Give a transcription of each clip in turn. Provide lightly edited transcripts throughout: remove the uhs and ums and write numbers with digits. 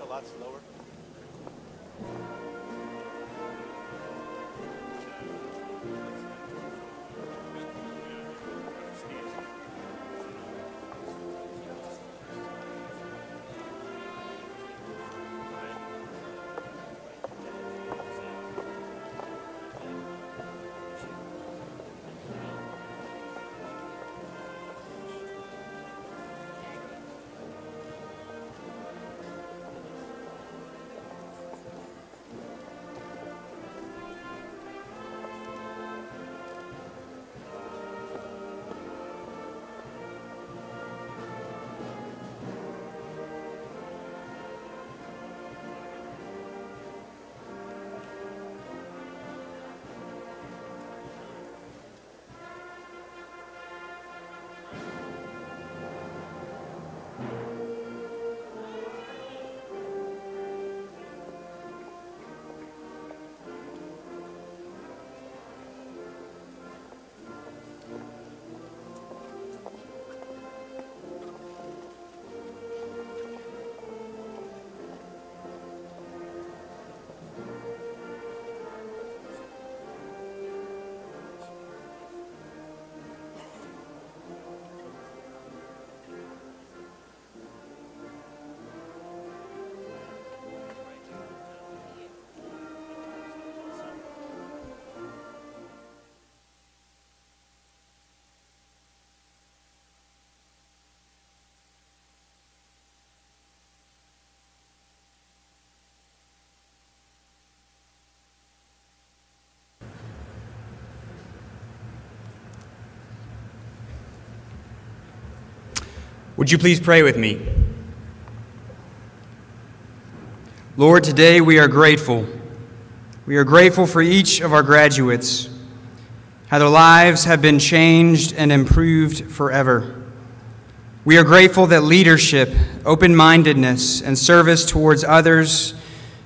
A lot slower. Would you please pray with me? Lord, today we are grateful. We are grateful for each of our graduates, how their lives have been changed and improved forever. We are grateful that leadership, open-mindedness, and service towards others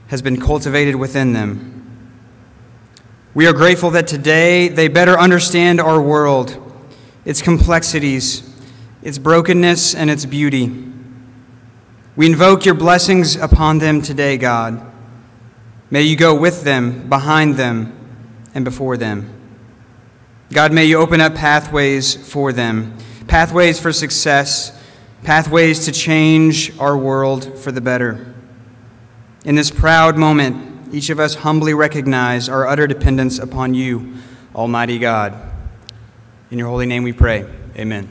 has been cultivated within them. We are grateful that today they better understand our world, its complexities, its brokenness, and its beauty. We invoke your blessings upon them today, God. May you go with them, behind them, and before them. God, may you open up pathways for them, pathways for success, pathways to change our world for the better. In this proud moment, each of us humbly recognize our utter dependence upon you, Almighty God. In your holy name we pray. Amen.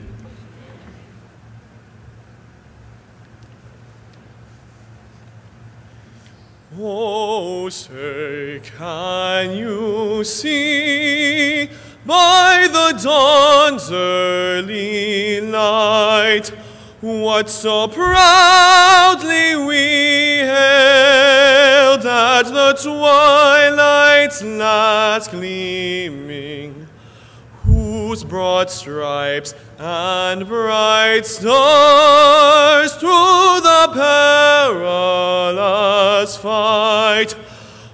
Oh, say, can you see by the dawn's early light what so proudly we hailed at the twilight's last gleaming, whose broad stripes and bright stars through the perilous fight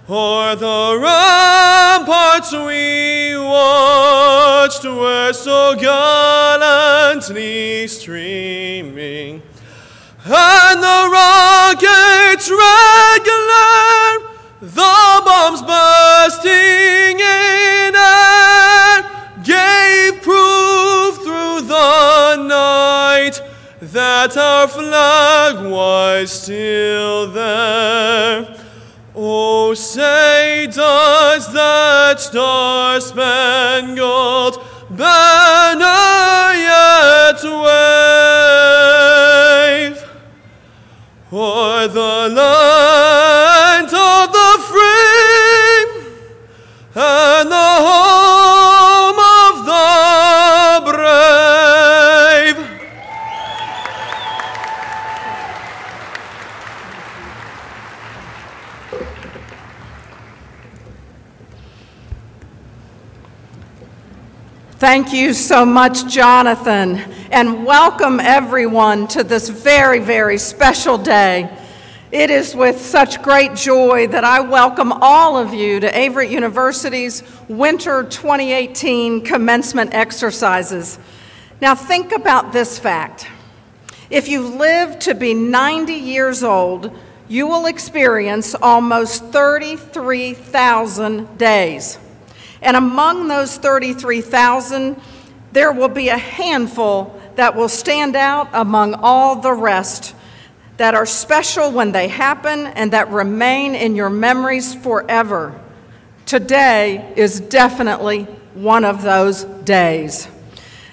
o'er the ramparts we watched were so gallantly streaming, and the rocket's red glare, the bombs bursting in air, gave proof through the night that our flag was still there. Oh, say, does that star-spangled banner yet wave o'er the land of the free and the home Thank you so much, Jonathan, and welcome everyone to this very, very special day. It is with such great joy that I welcome all of you to Averett University's Winter 2018 Commencement exercises. Now think about this fact. If you live to be 90 years old, you will experience almost 33,000 days. And among those 33,000, there will be a handful that will stand out among all the rest, that are special when they happen and that remain in your memories forever. Today is definitely one of those days.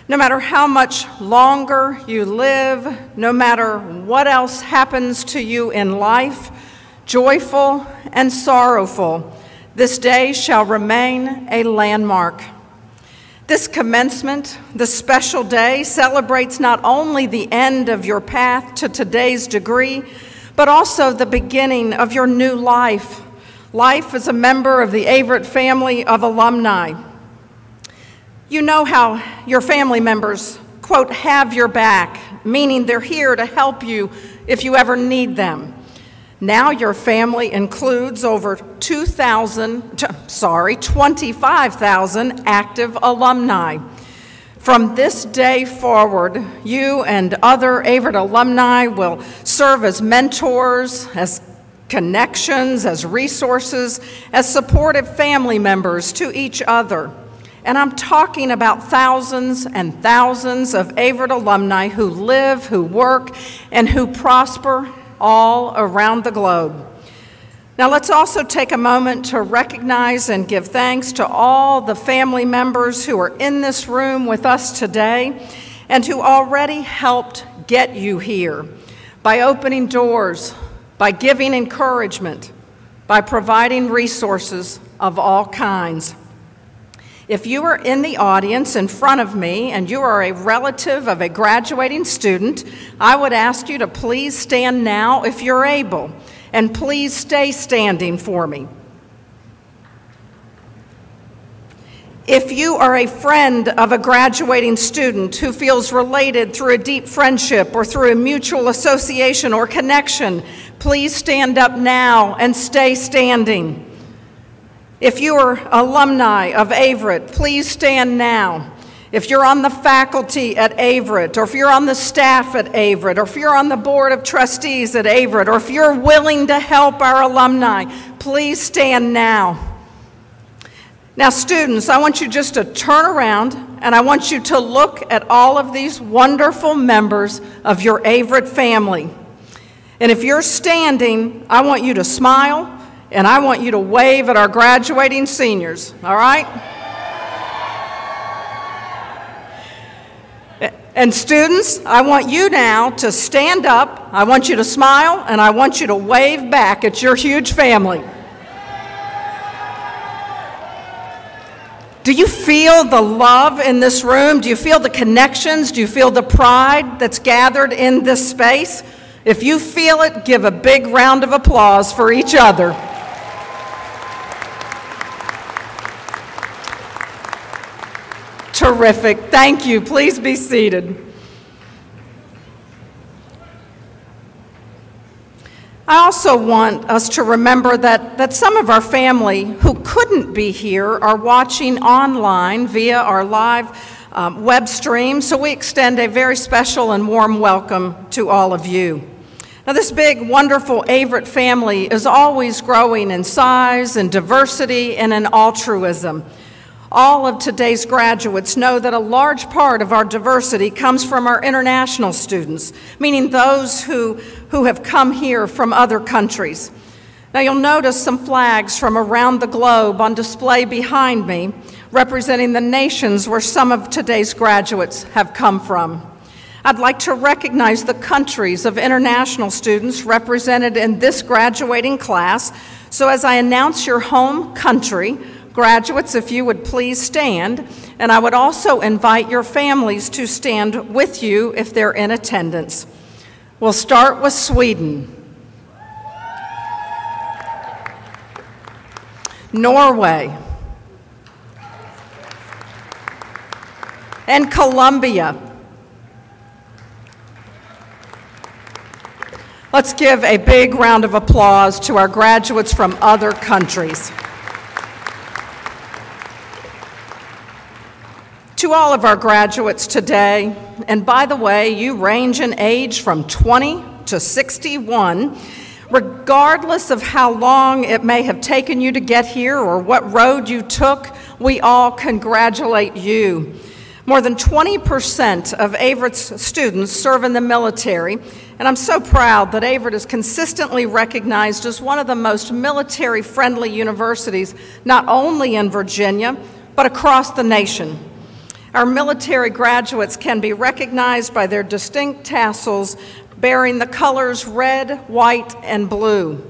No matter how much longer you live, no matter what else happens to you in life, joyful and sorrowful, this day shall remain a landmark. This commencement, this special day, celebrates not only the end of your path to today's degree, but also the beginning of your new life. Life as a member of the Averett family of alumni. You know how your family members, quote, have your back, meaning they're here to help you if you ever need them. Now your family includes over 25,000 active alumni. From this day forward, you and other Averett alumni will serve as mentors, as connections, as resources, as supportive family members to each other. And I'm talking about thousands and thousands of Averett alumni who live, who work, and who prosper all around the globe. Now let's also take a moment to recognize and give thanks to all the family members who are in this room with us today and who already helped get you here by opening doors, by giving encouragement, by providing resources of all kinds. If you are in the audience in front of me and you are a relative of a graduating student, I would ask you to please stand now if you're able, and please stay standing for me. If you are a friend of a graduating student who feels related through a deep friendship or through a mutual association or connection, please stand up now and stay standing. If you are alumni of Averett, please stand now. If you're on the faculty at Averett, or if you're on the staff at Averett, or if you're on the board of trustees at Averett, or if you're willing to help our alumni, please stand now. Now, students, I want you just to turn around, and I want you to look at all of these wonderful members of your Averett family. And if you're standing, I want you to smile, and I want you to wave at our graduating seniors, all right? And students, I want you now to stand up, I want you to smile, and I want you to wave back at your huge family. Do you feel the love in this room? Do you feel the connections? Do you feel the pride that's gathered in this space? If you feel it, give a big round of applause for each other. Terrific. Thank you. Please be seated. I also want us to remember that some of our family who couldn't be here are watching online via our live web stream, so we extend a very special and warm welcome to all of you. Now, this big, wonderful Averett family is always growing in size and diversity and in altruism. All of today's graduates know that a large part of our diversity comes from our international students, meaning those who have come here from other countries. Now you'll notice some flags from around the globe on display behind me, representing the nations where some of today's graduates have come from. I'd like to recognize the countries of international students represented in this graduating class. So as I announce your home country, graduates, if you would please stand, and I would also invite your families to stand with you if they're in attendance. We'll start with Sweden, Norway, and Colombia. Let's give a big round of applause to our graduates from other countries. To all of our graduates today, and by the way, you range in age from 20 to 61, regardless of how long it may have taken you to get here or what road you took, we all congratulate you. More than 20% of Averett's students serve in the military, and I'm so proud that Averett is consistently recognized as one of the most military-friendly universities, not only in Virginia, but across the nation. Our military graduates can be recognized by their distinct tassels bearing the colors red, white, and blue.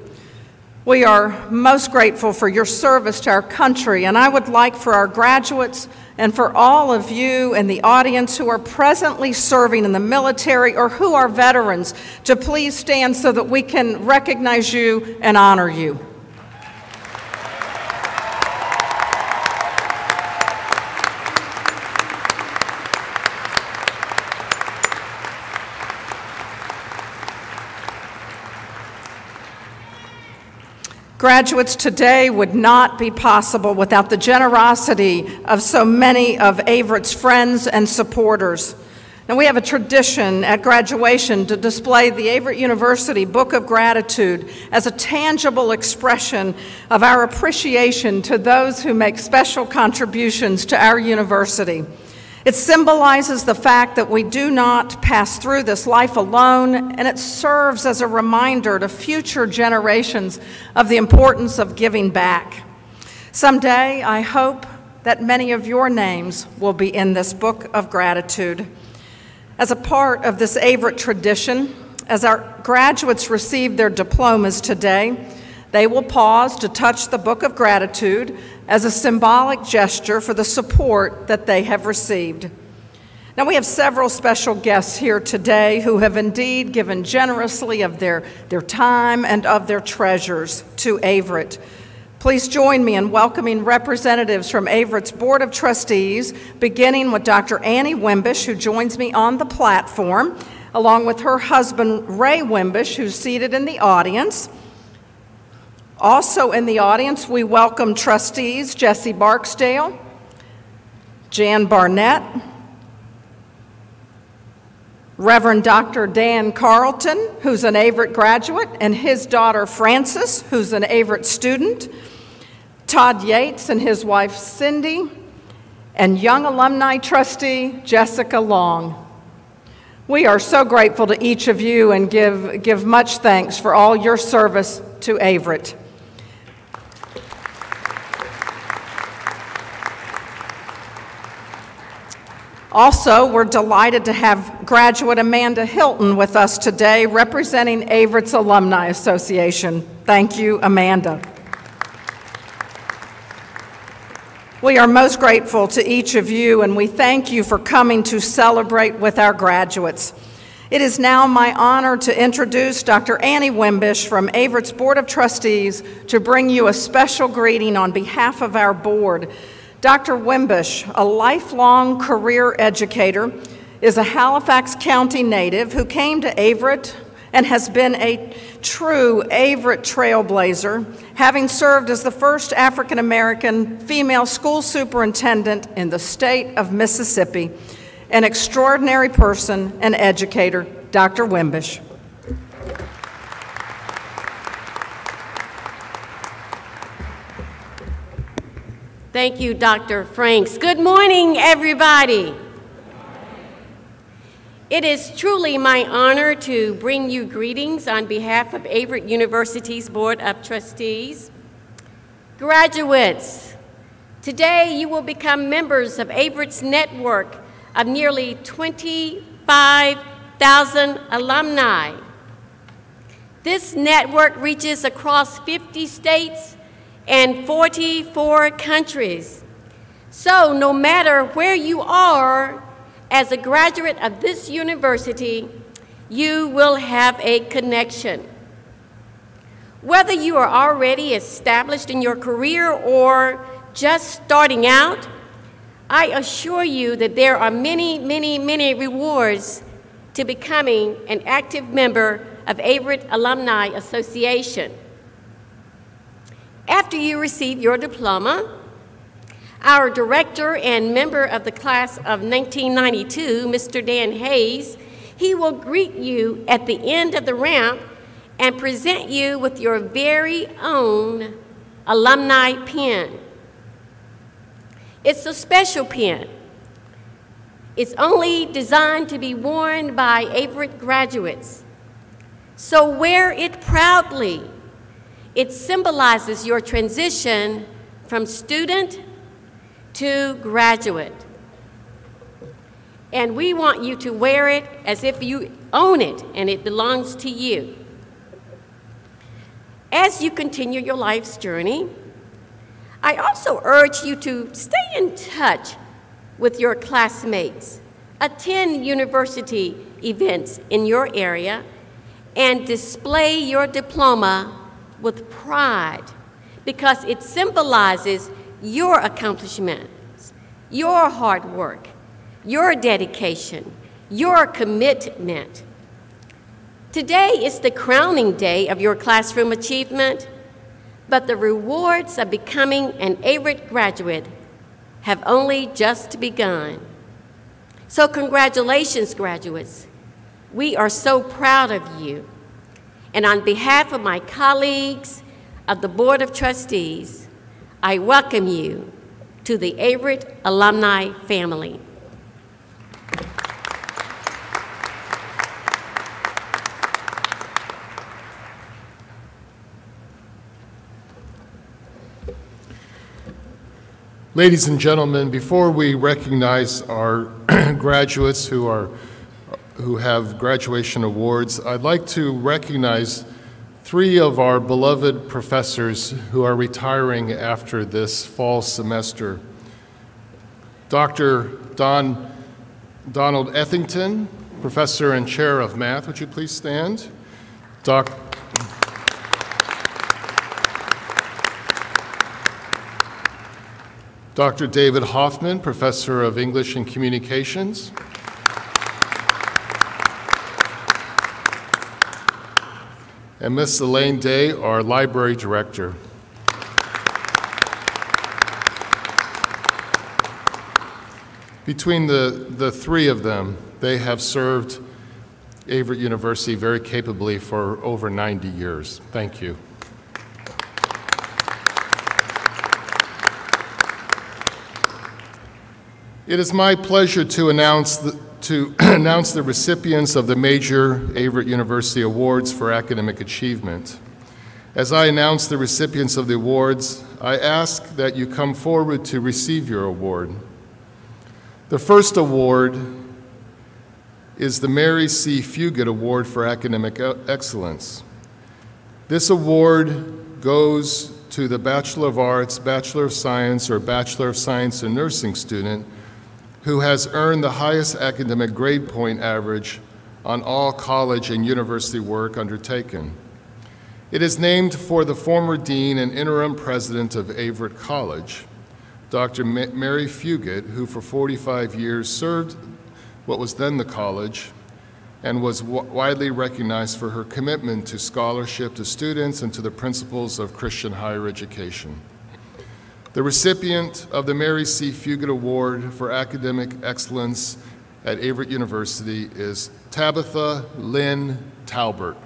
We are most grateful for your service to our country, and I would like for our graduates and for all of you in the audience who are presently serving in the military or who are veterans to please stand so that we can recognize you and honor you. Graduates, today would not be possible without the generosity of so many of Averett's friends and supporters. Now, we have a tradition at graduation to display the Averett University Book of Gratitude as a tangible expression of our appreciation to those who make special contributions to our university. It symbolizes the fact that we do not pass through this life alone, and it serves as a reminder to future generations of the importance of giving back. Someday, I hope that many of your names will be in this book of gratitude. As a part of this Averett tradition, as our graduates receive their diplomas today, they will pause to touch the book of gratitude as a symbolic gesture for the support that they have received. Now, we have several special guests here today who have indeed given generously of their time and of their treasures to Averett. Please join me in welcoming representatives from Averett's Board of Trustees, beginning with Dr. Annie Wimbish, who joins me on the platform, along with her husband, Ray Wimbish, who's seated in the audience. Also in the audience, we welcome trustees Jesse Barksdale, Jan Barnett, Reverend Dr. Dan Carlton, who's an Averett graduate, and his daughter Frances, who's an Averett student, Todd Yates and his wife Cindy, and young alumni trustee Jessica Long. We are so grateful to each of you and give much thanks for all your service to Averett. Also, we're delighted to have graduate Amanda Hilton with us today, representing Averett's Alumni Association. Thank you, Amanda. We are most grateful to each of you, and we thank you for coming to celebrate with our graduates. It is now my honor to introduce Dr. Annie Wimbish from Averett's Board of Trustees to bring you a special greeting on behalf of our board. Dr. Wimbish, a lifelong career educator, is a Halifax County native who came to Averett and has been a true Averett trailblazer, having served as the first African-American female school superintendent in the state of Mississippi. An extraordinary person and educator, Dr. Wimbish. Thank you, Dr. Franks. Good morning, everybody. It is truly my honor to bring you greetings on behalf of Averett University's Board of Trustees. Graduates, today you will become members of Averett's network of nearly 25,000 alumni. This network reaches across 50 states and 44 countries. So no matter where you are as a graduate of this university, you will have a connection. Whether you are already established in your career or just starting out, I assure you that there are many, many, many rewards to becoming an active member of Averett Alumni Association. After you receive your diploma, our director and member of the class of 1992, Mr. Dan Hayes, he will greet you at the end of the ramp and present you with your very own alumni pin. It's a special pin. It's only designed to be worn by Averett graduates. So wear it proudly. It symbolizes your transition from student to graduate. And we want you to wear it as if you own it and it belongs to you. As you continue your life's journey, I also urge you to stay in touch with your classmates, attend university events in your area, and display your diploma with pride because it symbolizes your accomplishments, your hard work, your dedication, your commitment. Today is the crowning day of your classroom achievement, but the rewards of becoming an Averett graduate have only just begun. So congratulations, graduates. We are so proud of you. And on behalf of my colleagues of the Board of Trustees, I welcome you to the Averett alumni family. Ladies and gentlemen, before we recognize our graduates who have graduation awards, I'd like to recognize 3 of our beloved professors who are retiring after this fall semester. Dr. Donald Ethington, Professor and Chair of Math, would you please stand? Dr. David Hoffman, Professor of English and Communications. And Ms. Elaine Day, our Library Director. Between the 3 of them, they have served Averett University very capably for over 90 years. Thank you. It is my pleasure to announce the recipients of the major Averett University Awards for academic achievement. As I announce the recipients of the awards, I ask that you come forward to receive your award. The first award is the Mary C. Fugate Award for Academic Excellence. This award goes to the Bachelor of Arts, Bachelor of Science, or Bachelor of Science in Nursing student who has earned the highest academic grade point average on all college and university work undertaken. It is named for the former dean and interim president of Averett College, Dr. Mary Fugate, who for 45 years served what was then the college and was widely recognized for her commitment to scholarship to students and to the principles of Christian higher education. The recipient of the Mary C. Fugate Award for Academic Excellence at Averett University is Tabitha Lynn Talbert.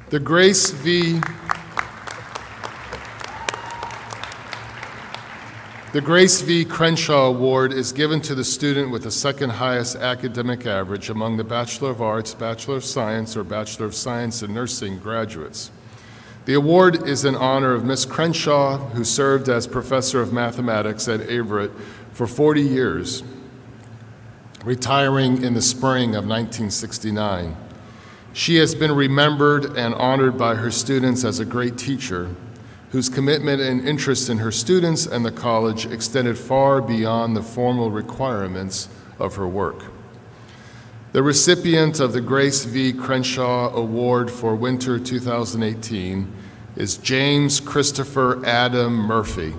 The Grace V. Crenshaw Award is given to the student with the second highest academic average among the Bachelor of Arts, Bachelor of Science, or Bachelor of Science in Nursing graduates. The award is in honor of Miss Crenshaw, who served as professor of mathematics at Averett for 40 years, retiring in the spring of 1969. She has been remembered and honored by her students as a great teacher, whose commitment and interest in her students and the college extended far beyond the formal requirements of her work. The recipient of the Grace V. Crenshaw Award for Winter 2018 is James Christopher Adam Murphy.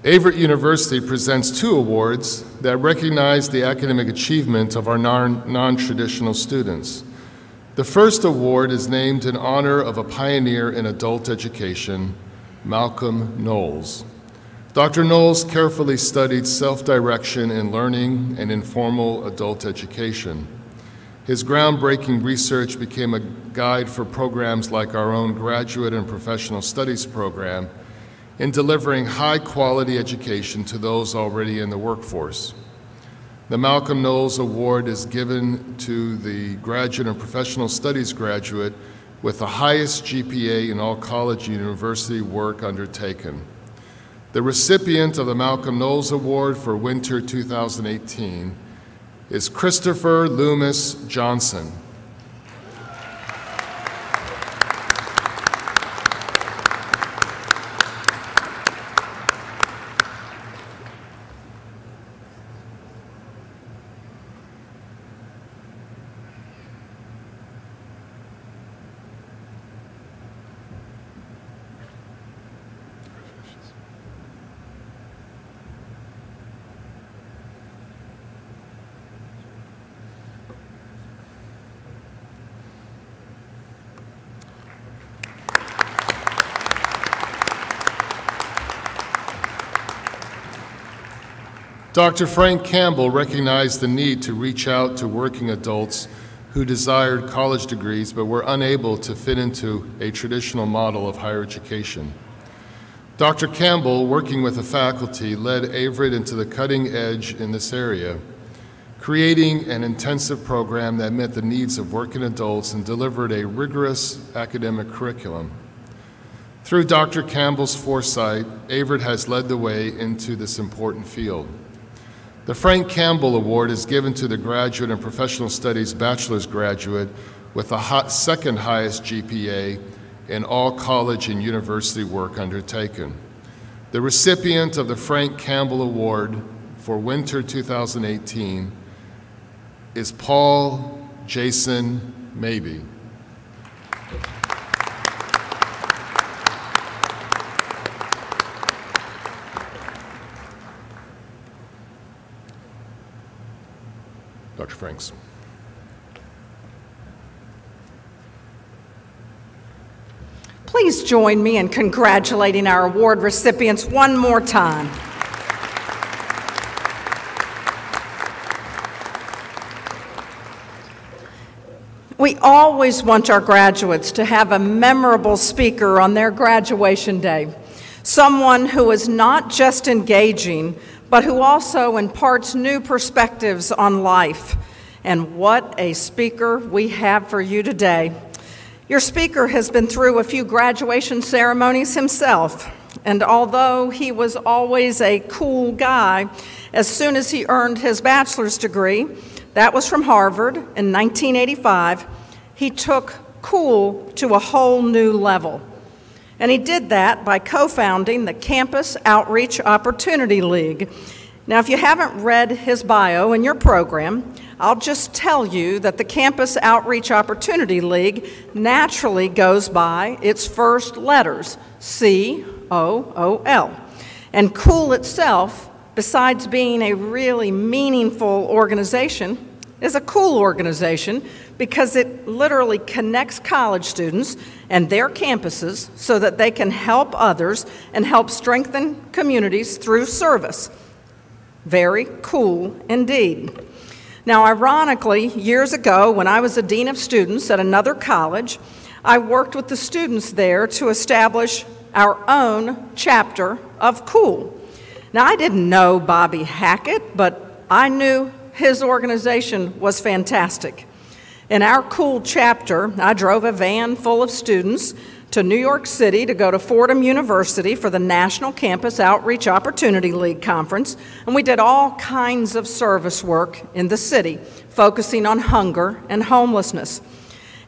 Averett University presents two awards that recognize the academic achievement of our non-traditional students. The first award is named in honor of a pioneer in adult education, Malcolm Knowles. Dr. Knowles carefully studied self-direction in learning and informal adult education. His groundbreaking research became a guide for programs like our own Graduate and Professional Studies program in delivering high-quality education to those already in the workforce. The Malcolm Knowles Award is given to the Graduate and Professional Studies graduate with the highest GPA in all college and university work undertaken. The recipient of the Malcolm Knowles Award for Winter 2018 is Christopher Loomis Johnson. Dr. Frank Campbell recognized the need to reach out to working adults who desired college degrees but were unable to fit into a traditional model of higher education. Dr. Campbell, working with the faculty, led Averett into the cutting edge in this area, creating an intensive program that met the needs of working adults and delivered a rigorous academic curriculum. Through Dr. Campbell's foresight, Averett has led the way into this important field. The Frank Campbell Award is given to the Graduate and Professional Studies bachelor's graduate with the second highest GPA in all college and university work undertaken. The recipient of the Frank Campbell Award for Winter 2018 is Paul Jason Mabey. Dr. Franks. Please join me in congratulating our award recipients one more time. We always want our graduates to have a memorable speaker on their graduation day, someone who is not just engaging, but who also imparts new perspectives on life. And what a speaker we have for you today. Your speaker has been through a few graduation ceremonies himself, and although he was always a cool guy, as soon as he earned his bachelor's degree, that was from Harvard in 1985, he took cool to a whole new level. And he did that by co-founding the Campus Outreach Opportunity League. Now, if you haven't read his bio in your program, I'll just tell you that the Campus Outreach Opportunity League naturally goes by its first letters, COOL. And COOL itself, besides being a really meaningful organization, is a cool organization because it literally connects college students and their campuses so that they can help others and help strengthen communities through service. Very cool indeed. Now, ironically, years ago, when I was a dean of students at another college, I worked with the students there to establish our own chapter of COOL. Now, I didn't know Bobby Hackett, but I knew his organization was fantastic. In our COOL chapter, I drove a van full of students to New York City to go to Fordham University for the National Campus Outreach Opportunity League Conference, and we did all kinds of service work in the city, focusing on hunger and homelessness.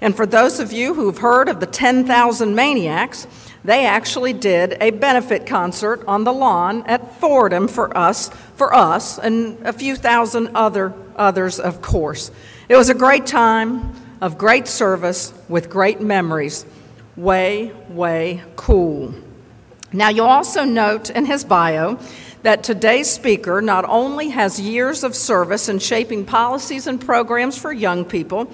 And for those of you who've heard of the 10,000 Maniacs, they actually did a benefit concert on the lawn at Fordham for us, and a few thousand others, of course. It was a great time of great service with great memories. Way, way cool. Now, you'll also note in his bio that today's speaker not only has years of service in shaping policies and programs for young people,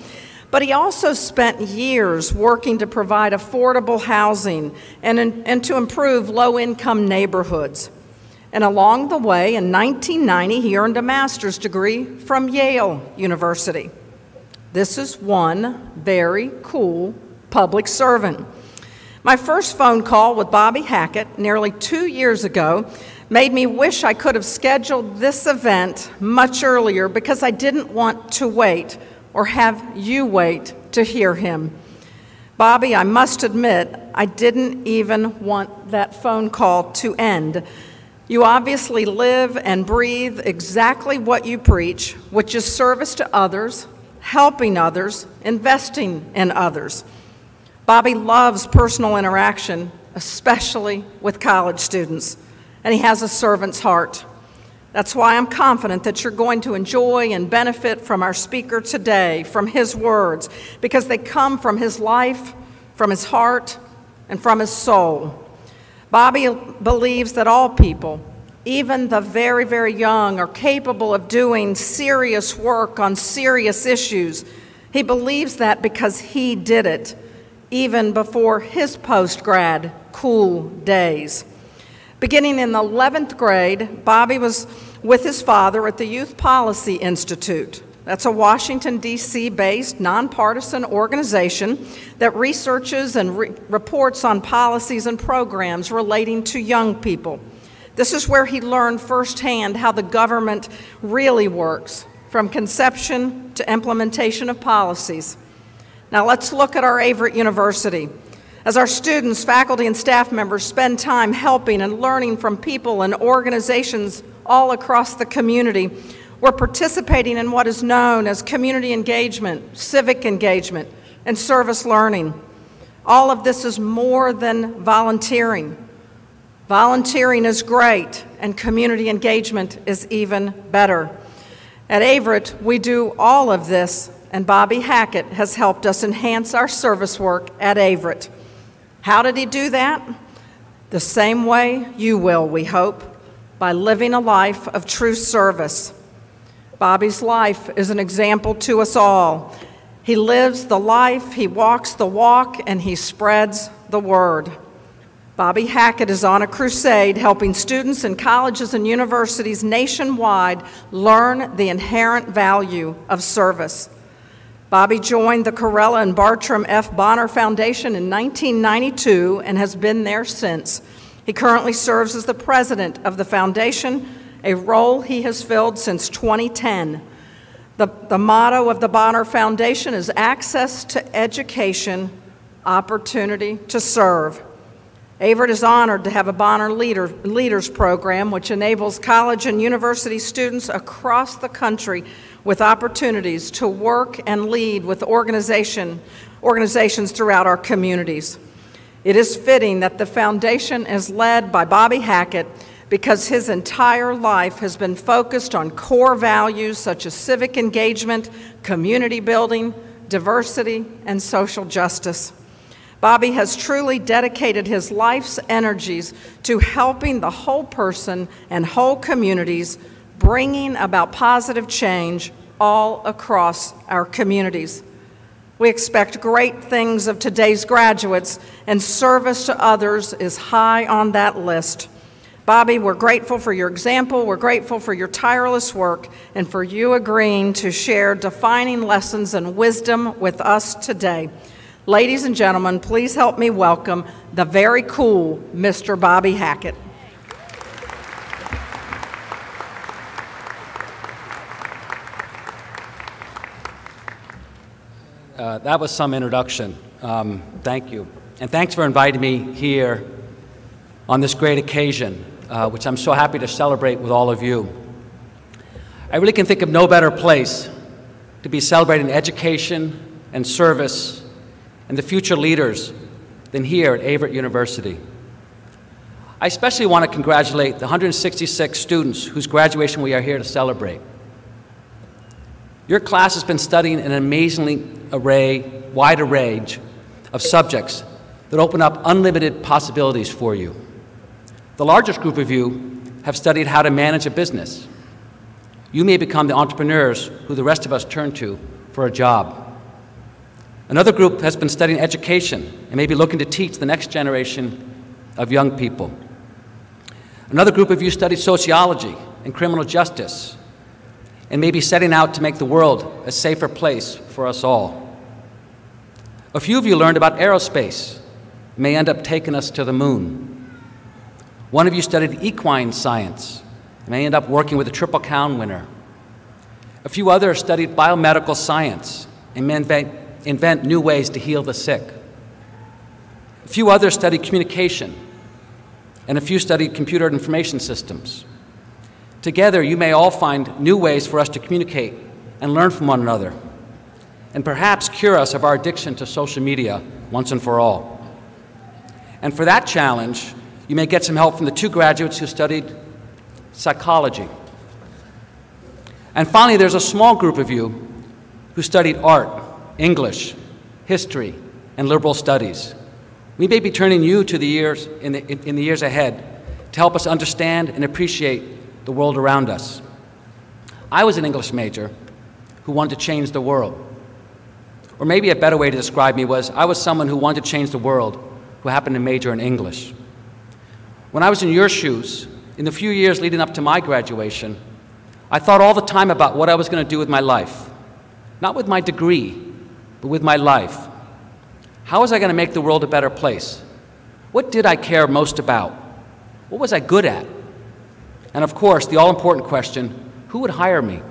but he also spent years working to provide affordable housing and to improve low-income neighborhoods. And along the way, in 1990, he earned a master's degree from Yale University. This is one very cool public servant. My first phone call with Bobby Hackett nearly 2 years ago made me wish I could have scheduled this event much earlier because I didn't want to wait or have you wait to hear him. Bobby, I must admit, I didn't even want that phone call to end. You obviously live and breathe exactly what you preach, which is service to others, helping others, investing in others. Bobby loves personal interaction, especially with college students, and he has a servant's heart. That's why I'm confident that you're going to enjoy and benefit from our speaker today, from his words, because they come from his life, from his heart, and from his soul. Bobby believes that all people, even the very, very young, are capable of doing serious work on serious issues. He believes that because he did it, even before his post-grad cool days. Beginning in the 11th grade, Bobby was with his father at the Youth Policy Institute. That's a Washington, D.C.-based nonpartisan organization that researches and reports on policies and programs relating to young people. This is where he learned firsthand how the government really works, from conception to implementation of policies. Now let's look at our Averett University. As our students, faculty, and staff members spend time helping and learning from people and organizations all across the community, we're participating in what is known as community engagement, civic engagement, and service learning. All of this is more than volunteering. Volunteering is great, and community engagement is even better. At Averett, we do all of this, and Bobby Hackett has helped us enhance our service work at Averett. How did he do that? The same way you will, we hope, by living a life of true service. Bobby's life is an example to us all. He lives the life, he walks the walk, and he spreads the word. Bobby Hackett is on a crusade helping students in colleges and universities nationwide learn the inherent value of service. Bobby joined the Corella and Bartram F. Bonner Foundation in 1992 and has been there since. He currently serves as the president of the foundation, a role he has filled since 2010. The motto of the Bonner Foundation is access to education, opportunity to serve. Averett is honored to have a Bonner Leaders Program, which enables college and university students across the country with opportunities to work and lead with organizations throughout our communities. It is fitting that the foundation is led by Bobby Hackett because his entire life has been focused on core values such as civic engagement, community building, diversity, and social justice. Bobby has truly dedicated his life's energies to helping the whole person and whole communities, bringing about positive change all across our communities. We expect great things of today's graduates, and service to others is high on that list. Bobby, we're grateful for your example, we're grateful for your tireless work, and for you agreeing to share defining lessons and wisdom with us today. Ladies and gentlemen, please help me welcome the very cool Mr. Bobby Hackett. That was some introduction. Thank you. And thanks for inviting me here on this great occasion, which I'm so happy to celebrate with all of you. I really can think of no better place to be celebrating education and service and the future leaders than here at Averett University. I especially want to congratulate the 166 students whose graduation we are here to celebrate. Your class has been studying an amazingly wide array of subjects that open up unlimited possibilities for you. The largest group of you have studied how to manage a business. You may become the entrepreneurs who the rest of us turn to for a job. Another group has been studying education and may be looking to teach the next generation of young people. Another group of you studied sociology and criminal justice and may be setting out to make the world a safer place for us all. A few of you learned about aerospace and may end up taking us to the moon. One of you studied equine science and may end up working with a Triple Crown winner. A few others studied biomedical science and may invent new ways to heal the sick. A few others studied communication, and a few studied computer information systems. Together, you may all find new ways for us to communicate and learn from one another, and perhaps cure us of our addiction to social media once and for all. And for that challenge, you may get some help from the two graduates who studied psychology. And finally, there's a small group of you who studied art, English, history, and liberal studies. We may be turning you to the years in the years ahead to help us understand and appreciate the world around us. I was an English major who wanted to change the world. Or maybe a better way to describe me was I was someone who wanted to change the world who happened to major in English. When I was in your shoes, in the few years leading up to my graduation, I thought all the time about what I was going to do with my life. Not with my degree, but with my life. How was I going to make the world a better place? What did I care most about? What was I good at? And of course, the all-important question, who would hire me?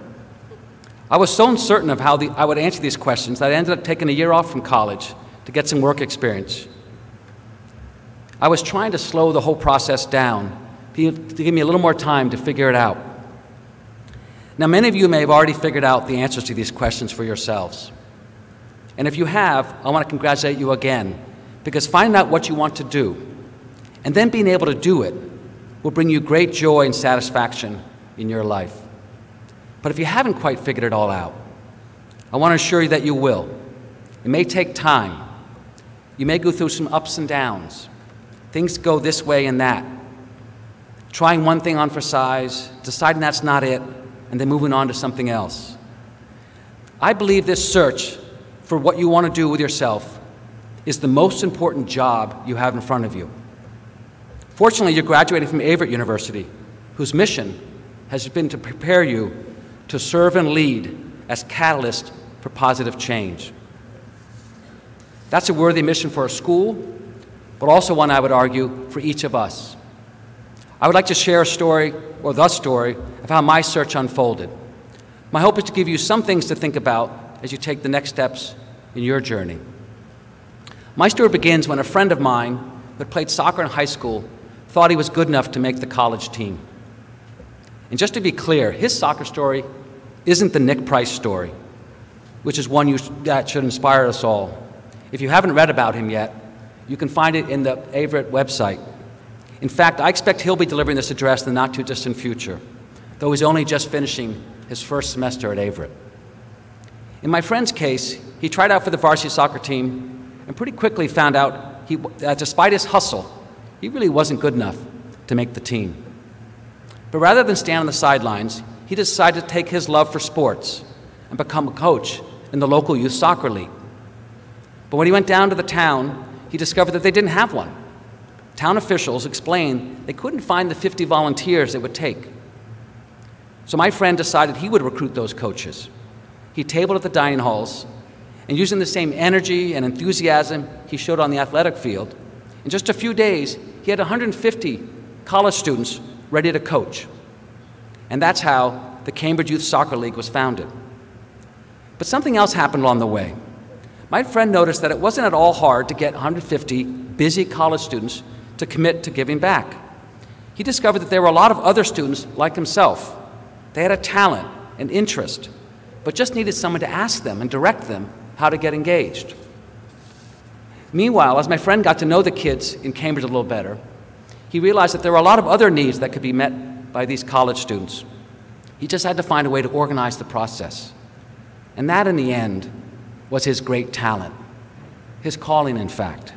I was so uncertain of how I would answer these questions that I ended up taking a year off from college to get some work experience. I was trying to slow the whole process down to give me a little more time to figure it out. Now, many of you may have already figured out the answers to these questions for yourselves. And if you have, I want to congratulate you again, because finding out what you want to do and then being able to do it will bring you great joy and satisfaction in your life. But if you haven't quite figured it all out, I want to assure you that you will. It may take time. You may go through some ups and downs. Things go this way and that. Trying one thing on for size, deciding that's not it, and then moving on to something else. I believe this search for what you want to do with yourself is the most important job you have in front of you. Fortunately, you're graduating from Averett University, whose mission has been to prepare you to serve and lead as catalyst for positive change. That's a worthy mission for a school, but also one, I would argue, for each of us. I would like to share a story, or the story, of how my search unfolded. My hope is to give you some things to think about as you take the next steps in your journey. My story begins when a friend of mine who had played soccer in high school thought he was good enough to make the college team. And just to be clear, his soccer story isn't the Nick Price story, which is one that should inspire us all. If you haven't read about him yet, you can find it in the Averett website. In fact, I expect he'll be delivering this address in the not-too-distant future, though he's only just finishing his first semester at Averett. In my friend's case, he tried out for the varsity soccer team and pretty quickly found out that despite his hustle, he really wasn't good enough to make the team. But rather than stand on the sidelines, he decided to take his love for sports and become a coach in the local youth soccer league. But when he went down to the town, he discovered that they didn't have one. Town officials explained they couldn't find the 50 volunteers it would take. So my friend decided he would recruit those coaches. He tabled at the dining halls, and using the same energy and enthusiasm he showed on the athletic field, in just a few days, he had 150 college students ready to coach. And that's how the Cambridge Youth Soccer League was founded. But something else happened along the way. My friend noticed that it wasn't at all hard to get 150 busy college students to commit to giving back. He discovered that there were a lot of other students like himself. They had a talent, an interest, but just needed someone to ask them and direct them how to get engaged. Meanwhile, as my friend got to know the kids in Cambridge a little better, he realized that there were a lot of other needs that could be met by these college students. He just had to find a way to organize the process. And that, in the end, was his great talent, his calling, in fact.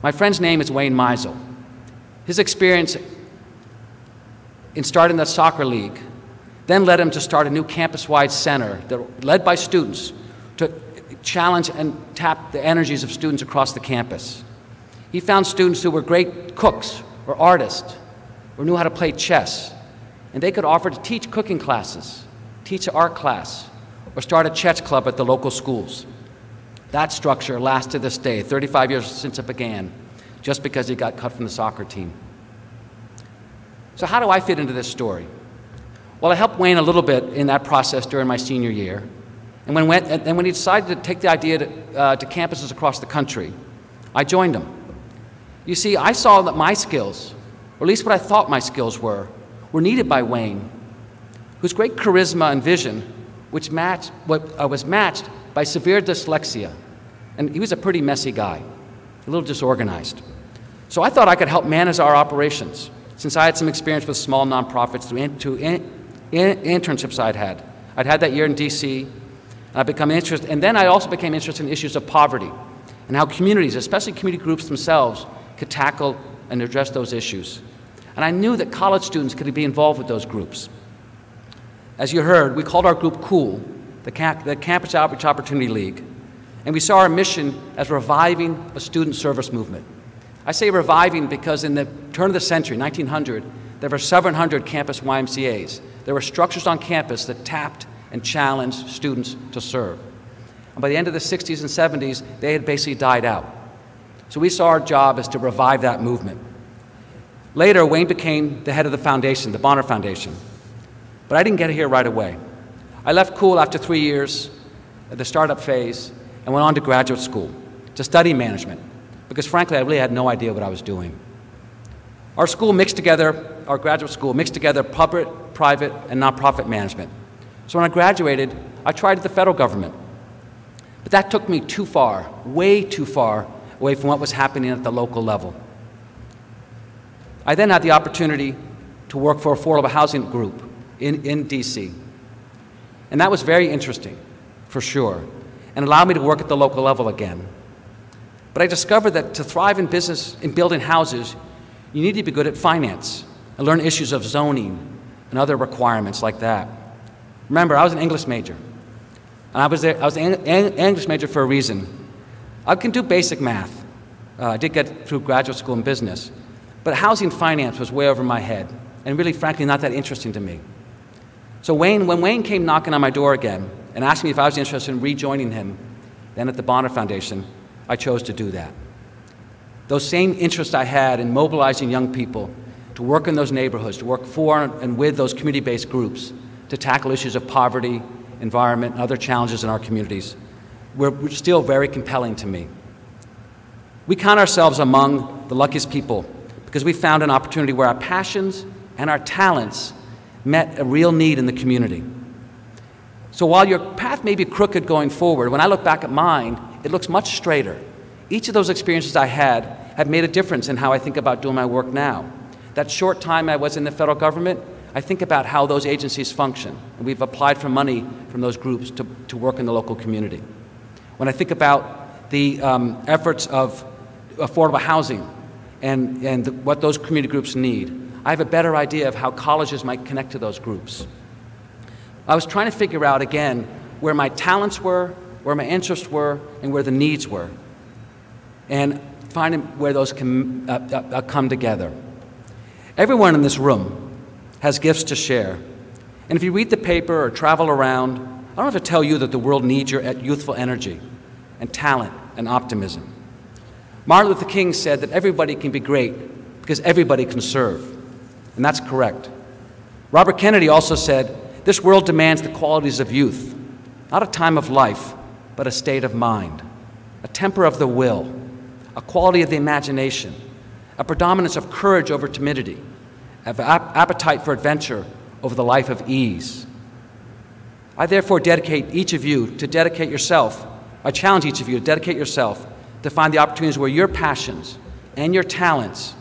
My friend's name is Wayne Meisel. His experience in starting the soccer league then led him to start a new campus-wide center led by students to challenge and tap the energies of students across the campus. He found students who were great cooks or artists or knew how to play chess, and they could offer to teach cooking classes, teach an art class, or start a chess club at the local schools. That structure lasts to this day, 35 years since it began, just because he got cut from the soccer team. So how do I fit into this story? Well, I helped Wayne a little bit in that process during my senior year. And when he decided to take the idea to campuses across the country, I joined him. You see, I saw that my skills, or at least what I thought my skills were needed by Wayne, whose great charisma and vision was matched by severe dyslexia. And he was a pretty messy guy, a little disorganized. So I thought I could help manage our operations, since I had some experience with small nonprofits through internships I'd had. I'd had that year in DC, and then I also became interested in issues of poverty and how communities, especially community groups themselves, could tackle and address those issues. And I knew that college students could be involved with those groups. As you heard, we called our group COOL, the Campus Outreach Opportunity League, and we saw our mission as reviving a student service movement. I say reviving because in the turn of the century, 1900, there were 700 campus YMCAs. There were structures on campus that tapped and challenged students to serve. And by the end of the 60s and 70s, they had basically died out. So we saw our job as to revive that movement. Later, Wayne became the head of the foundation, the Bonner Foundation. But I didn't get here right away. I left COOL after 3 years at the startup phase and went on to graduate school to study management, because frankly, I really had no idea what I was doing. Our graduate school mixed together public, private, and nonprofit management. So when I graduated, I tried at the federal government. But that took me too far, way too far, away from what was happening at the local level. I then had the opportunity to work for affordable housing group in DC. And that was very interesting, for sure, and allowed me to work at the local level again. But I discovered that to thrive in business, in building houses, you need to be good at finance and learn issues of zoning and other requirements like that. Remember, I was an English major. And I was an English major for a reason. I can do basic math. I did get through graduate school in business. But housing finance was way over my head, and really, frankly, not that interesting to me. So when Wayne came knocking on my door again and asked me if I was interested in rejoining him, then at the Bonner Foundation, I chose to do that. Those same interests I had in mobilizing young people to work in those neighborhoods, to work for and with those community-based groups, to tackle issues of poverty, environment, and other challenges in our communities, were still very compelling to me. We count ourselves among the luckiest people because we found an opportunity where our passions and our talents met a real need in the community. So while your path may be crooked going forward, when I look back at mine, it looks much straighter. Each of those experiences I had have made a difference in how I think about doing my work now. That short time I was in the federal government, I think about how those agencies function, and we've applied for money from those groups to work in the local community. When I think about the efforts of affordable housing and what those community groups need, I have a better idea of how colleges might connect to those groups. I was trying to figure out, again, where my talents were, where my interests were, and where the needs were, and finding where those can come together. Everyone in this room has gifts to share. And if you read the paper or travel around, I don't have to tell you that the world needs your youthful energy and talent and optimism. Martin Luther King said that everybody can be great because everybody can serve. And that's correct. Robert Kennedy also said, this world demands the qualities of youth, not a time of life, but a state of mind, a temper of the will, a quality of the imagination, a predominance of courage over timidity, of appetite for adventure over the life of ease. I therefore dedicate each of you to dedicate yourself. I challenge each of you to dedicate yourself to find the opportunities where your passions and your talents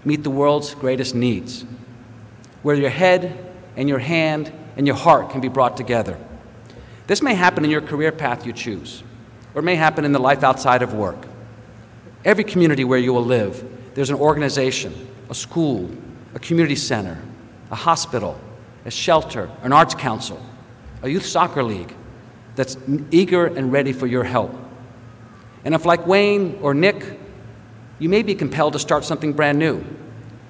meet the world's greatest needs, where your head and your hand and your heart can be brought together. This may happen in your career path you choose, or it may happen in the life outside of work. Every community where you will live, there's an organization, a school, a community center, a hospital, a shelter, an arts council, a youth soccer league that's eager and ready for your help. And if, like Wayne or Nick, you may be compelled to start something brand new.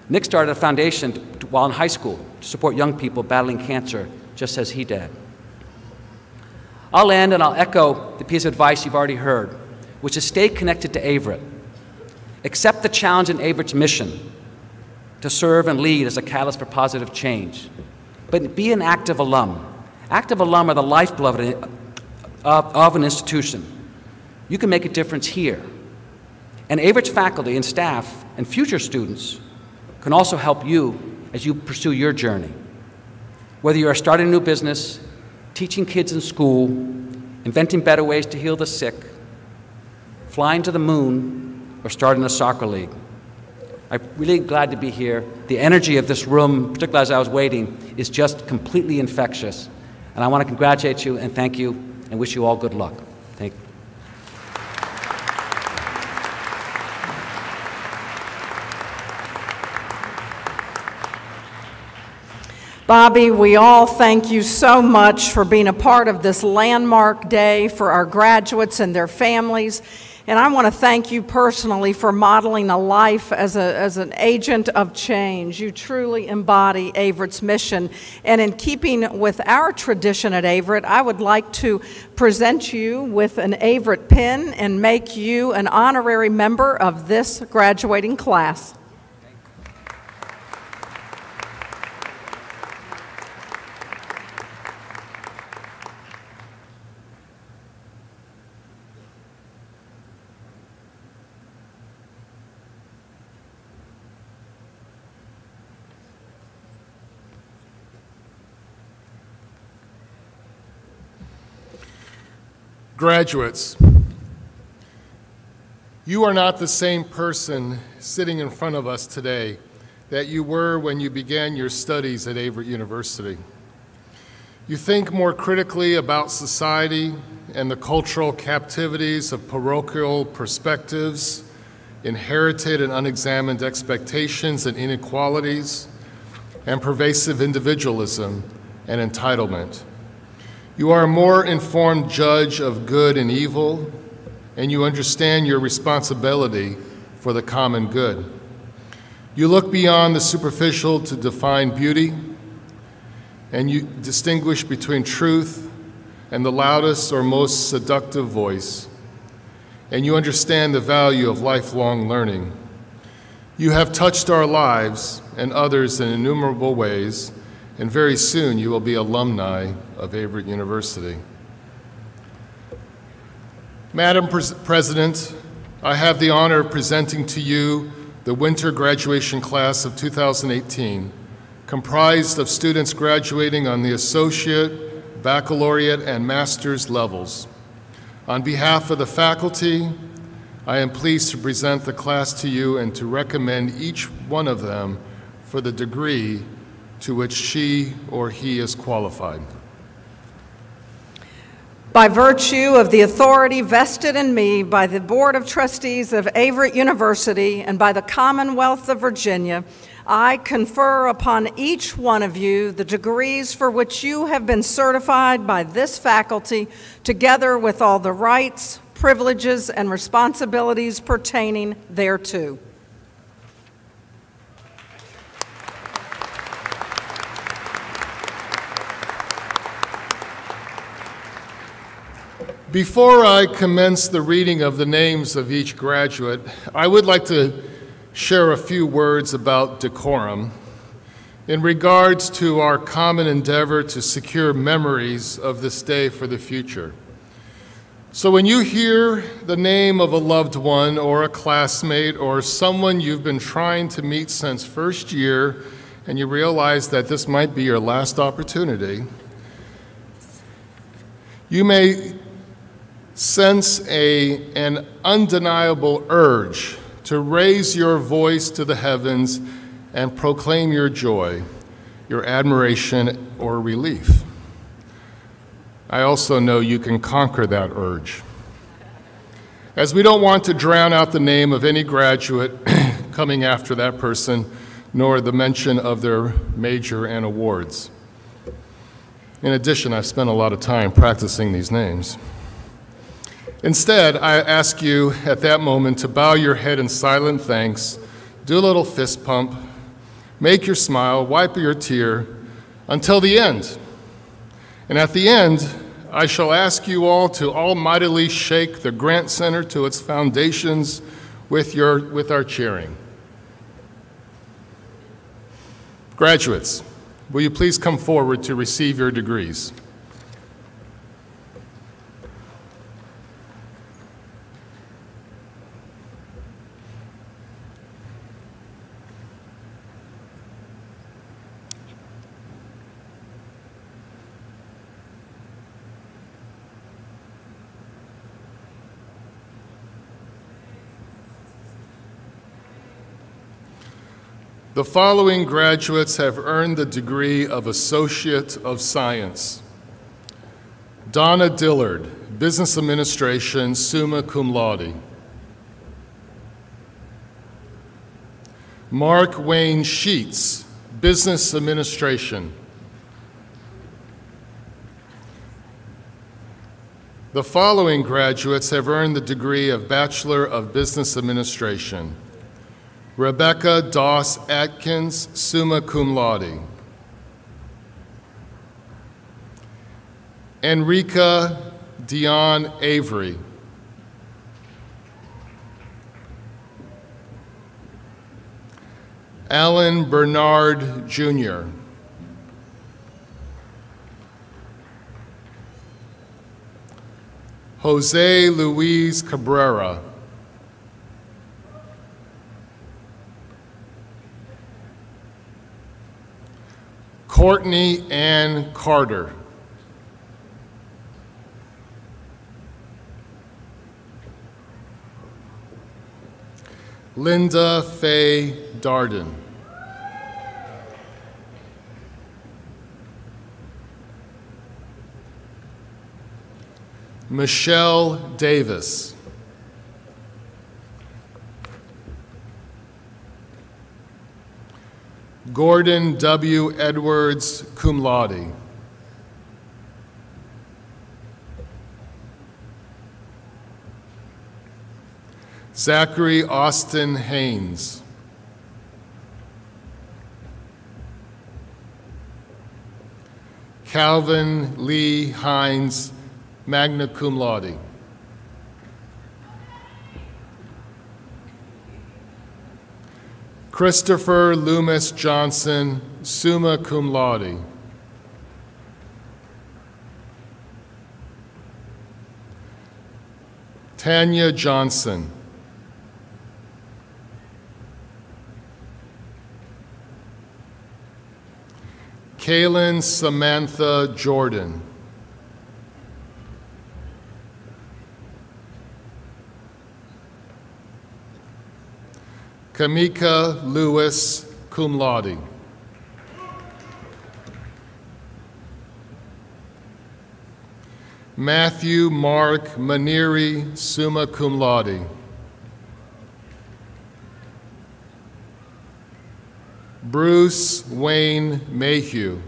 Nick started a foundation while in high school to support young people battling cancer, just as he did. I'll end and I'll echo the piece of advice you've already heard, which is stay connected to Averett. Accept the challenge in Averett's mission to serve and lead as a catalyst for positive change. But be an active alum. Active alum are the lifeblood of an institution. You can make a difference here. And Averett's faculty and staff and future students can also help you as you pursue your journey. Whether you are starting a new business, teaching kids in school, inventing better ways to heal the sick, flying to the moon, or starting a soccer league. I'm really glad to be here. The energy of this room, particularly as I was waiting, is just completely infectious. And I want to congratulate you and thank you and wish you all good luck. Thank you. Bobby, we all thank you so much for being a part of this landmark day for our graduates and their families. And I want to thank you personally for modeling a life as an agent of change. You truly embody Averett's mission. And in keeping with our tradition at Averett, I would like to present you with an Averett pin and make you an honorary member of this graduating class. Graduates, you are not the same person sitting in front of us today that you were when you began your studies at Averett University. You think more critically about society and the cultural captivities of parochial perspectives, inherited and unexamined expectations and inequalities, and pervasive individualism and entitlement. You are a more informed judge of good and evil, and you understand your responsibility for the common good. You look beyond the superficial to define beauty, and you distinguish between truth and the loudest or most seductive voice, and you understand the value of lifelong learning. You have touched our lives and others in innumerable ways, and very soon you will be alumni of Averett University. Madam President, I have the honor of presenting to you the winter graduation class of 2018, comprised of students graduating on the associate, baccalaureate, and master's levels. On behalf of the faculty, I am pleased to present the class to you and to recommend each one of them for the degree to which she or he is qualified. By virtue of the authority vested in me by the Board of Trustees of Averett University and by the Commonwealth of Virginia, I confer upon each one of you the degrees for which you have been certified by this faculty, together with all the rights, privileges, and responsibilities pertaining thereto. Before I commence the reading of the names of each graduate, I would like to share a few words about decorum in regards to our common endeavor to secure memories of this day for the future. So when you hear the name of a loved one or a classmate or someone you've been trying to meet since first year and you realize that this might be your last opportunity, you may sense an undeniable urge to raise your voice to the heavens and proclaim your joy, your admiration, or relief. I also know you can conquer that urge. As we don't want to drown out the name of any graduate coming after that person, nor the mention of their major and awards. In addition, I've spent a lot of time practicing these names. Instead, I ask you at that moment to bow your head in silent thanks, do a little fist pump, make your smile, wipe your tear, until the end. And at the end, I shall ask you all to almightily shake the Grant Center to its foundations with our cheering. Graduates, will you please come forward to receive your degrees? The following graduates have earned the degree of Associate of Science. Donna Dillard, Business Administration, summa cum laude. Mark Wayne Sheets, Business Administration. The following graduates have earned the degree of Bachelor of Business Administration. Rebecca Doss Atkins, summa cum laude. Enrica Dion Avery. Alan Bernard, Jr. Jose Luis Cabrera. Courtney Ann Carter. Linda Faye Darden. Michelle Davis. Gordon W. Edwards, cum laude. Zachary Austin Haynes. Calvin Lee Hines, magna cum laude. Christopher Loomis Johnson, summa cum laude. Tanya Johnson. Kaylin Samantha Jordan. Kamika Lewis, cum laude. Matthew Mark Maneri, summa cum laude. Bruce Wayne Mayhew.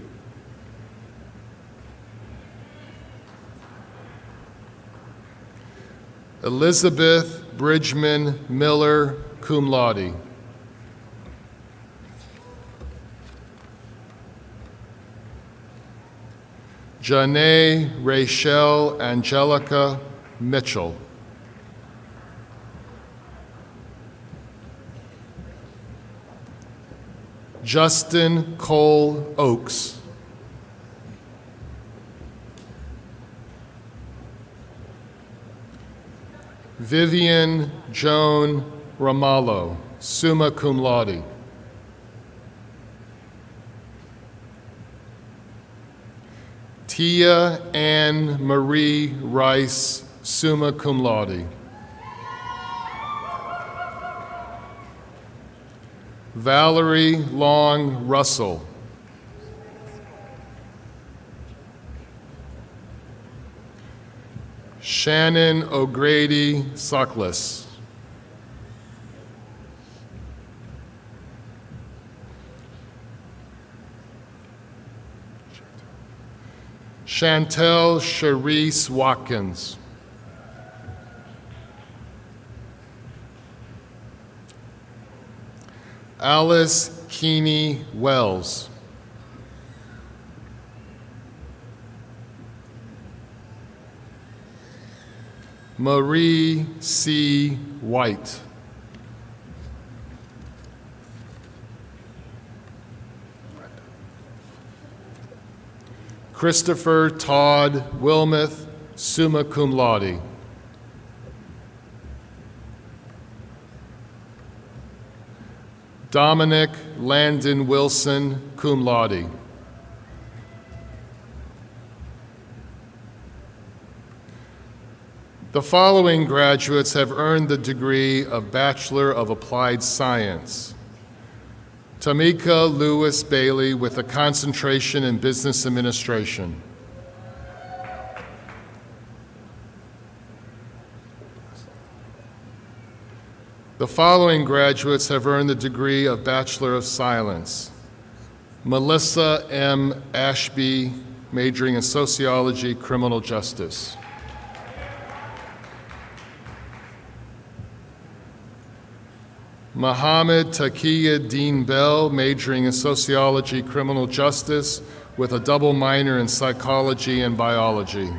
Elizabeth Bridgman Miller, cum laude. Janae Rachel Angelica Mitchell. Justin Cole Oakes. Vivian Joan Ramallo, summa cum laude. Tia Ann Marie Rice, summa cum laude. Valerie Long Russell. Shannon O'Grady Sockless. Chantel Charisse Watkins. Alice Keeney Wells. Marie C. White. Christopher Todd Wilmuth, summa cum laude. Dominic Landon Wilson, cum laude. The following graduates have earned the degree of Bachelor of Applied Science. Tamika Lewis Bailey with a concentration in Business Administration. The following graduates have earned the degree of Bachelor of Science. Melissa M. Ashby, majoring in Sociology, Criminal Justice. Mohammed Taqiya Dean Bell, majoring in Sociology, Criminal Justice, with a double minor in Psychology and Biology.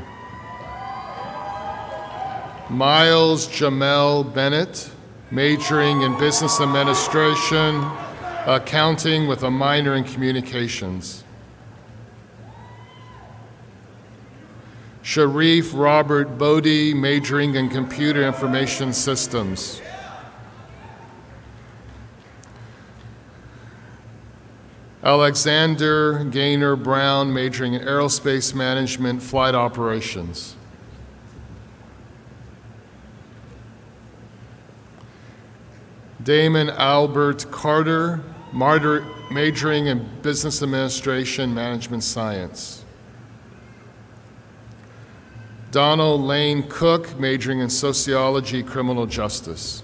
Miles Jamel Bennett, majoring in Business Administration, Accounting, with a minor in Communications. Sharif Robert Bodie, majoring in Computer Information Systems. Alexander Gaynor Brown, majoring in Aerospace Management, Flight Operations. Damon Albert Carter, majoring in Business Administration, Management Science. Donald Lane Cook, majoring in Sociology, Criminal Justice.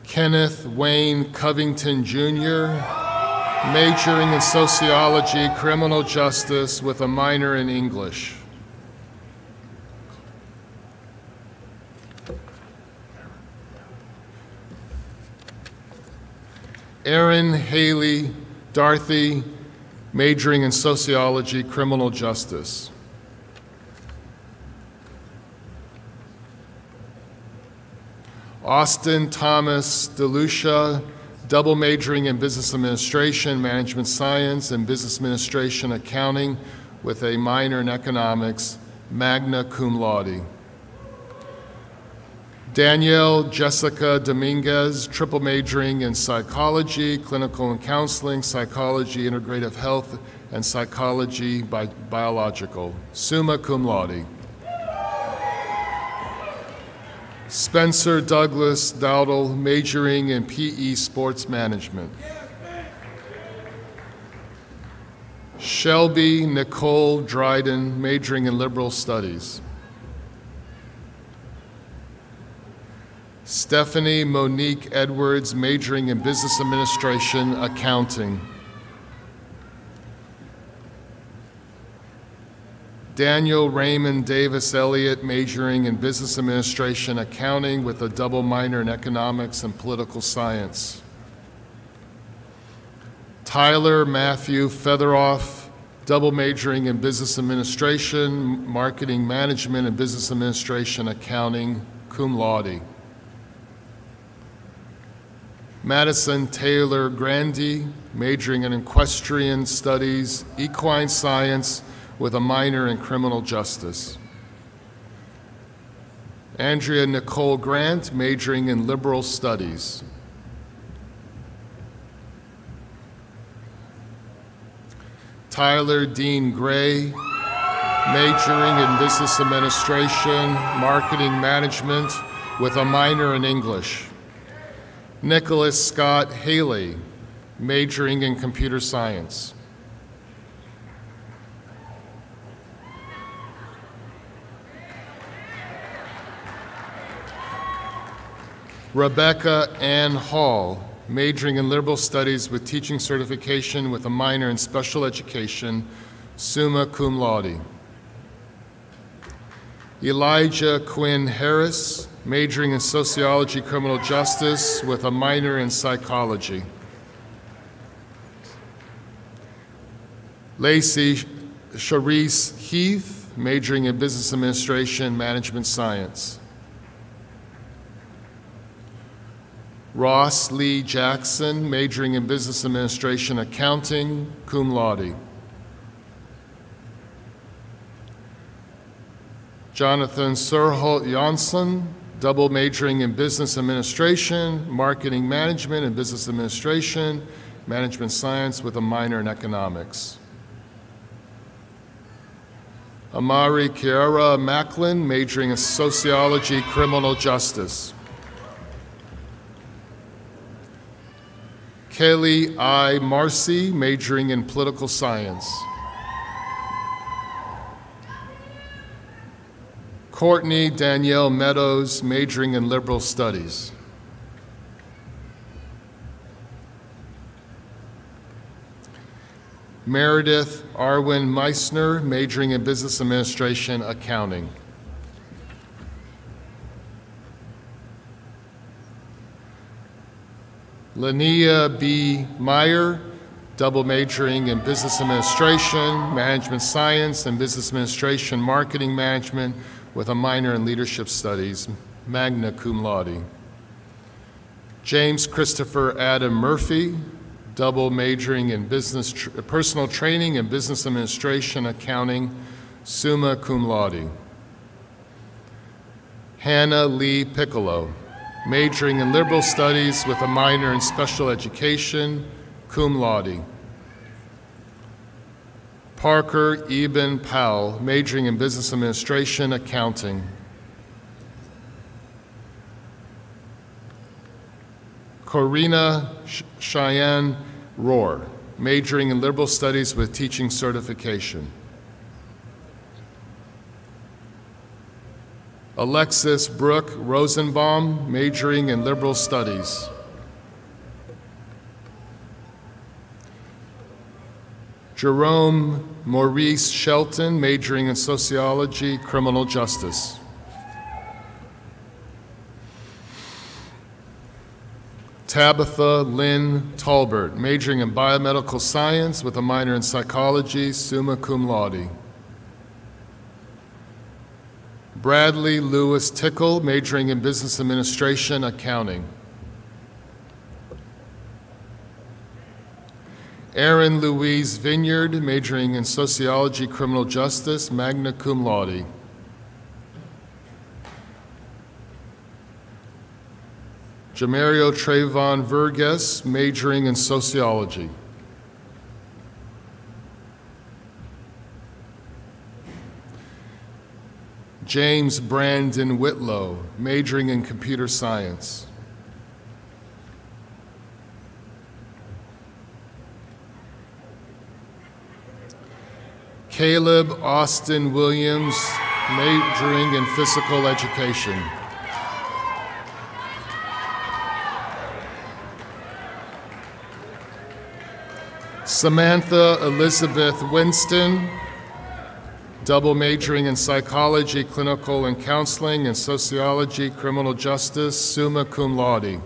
Kenneth Wayne Covington Jr., majoring in Sociology, Criminal Justice, with a minor in English. Erin Haley Darthy, majoring in Sociology, Criminal Justice. Austin Thomas DeLucia, double majoring in Business Administration, Management Science, and Business Administration Accounting, with a minor in Economics, magna cum laude. Danielle Jessica Dominguez, triple majoring in Psychology, Clinical and Counseling, Psychology, Integrative Health, and Psychology Biological, summa cum laude. Spencer Douglas Dowdle, majoring in PE Sports Management. Shelby Nicole Dryden, majoring in Liberal Studies. Stephanie Monique Edwards, majoring in Business Administration, Accounting. Daniel Raymond Davis Elliott, majoring in Business Administration, Accounting with a double minor in Economics and Political Science. Tyler Matthew Featheroff, double majoring in Business Administration, Marketing Management and Business Administration, Accounting, cum laude. Madison Taylor Grandy, majoring in Equestrian Studies, Equine Science, with a minor in Criminal Justice. Andrea Nicole Grant, majoring in Liberal Studies. Tyler Dean Gray, majoring in Business Administration, Marketing Management, with a minor in English. Nicholas Scott Haley, majoring in Computer Science. Rebecca Ann Hall, majoring in Liberal Studies with teaching certification with a minor in Special Education, summa cum laude. Elijah Quinn Harris, majoring in Sociology Criminal Justice with a minor in Psychology. Lacey Charisse Heath, majoring in Business Administration, Management Science. Ross Lee Jackson, majoring in Business Administration, Accounting, cum laude. Jonathan Surholt Jansson, double majoring in Business Administration, Marketing Management and Business Administration, Management Science with a minor in Economics. Amari Kiara Macklin, majoring in Sociology, Criminal Justice. Kelly I. Marcy, majoring in Political Science. Courtney Danielle Meadows, majoring in Liberal Studies. Meredith Arwin Meissner, majoring in Business Administration, Accounting. Linnea B. Meyer, double majoring in Business Administration, Management Science, and Business Administration Marketing Management with a minor in Leadership Studies, magna cum laude. James Christopher Adam Murphy, double majoring in Personal Training and Business Administration, Accounting, summa cum laude. Hannah Lee Piccolo, majoring in Liberal Studies with a minor in Special Education, cum laude. Parker Eben Powell, majoring in Business Administration, Accounting. Corina Cheyenne Rohr, majoring in Liberal Studies with teaching certification. Alexis Brooke Rosenbaum, majoring in Liberal Studies. Jerome Maurice Shelton, majoring in Sociology, Criminal Justice. Tabitha Lynn Talbert, majoring in Biomedical Science with a minor in Psychology, summa cum laude. Bradley Lewis Tickle, majoring in Business Administration, Accounting. Erin Louise Vineyard, majoring in Sociology, Criminal Justice, magna cum laude. Jamario Trayvon Verges, majoring in Sociology. James Brandon Whitlow, majoring in computer science. Caleb Austin Williams, majoring in physical education. Samantha Elizabeth Winston, double majoring in psychology, clinical and counseling, and sociology, criminal justice, summa cum laude.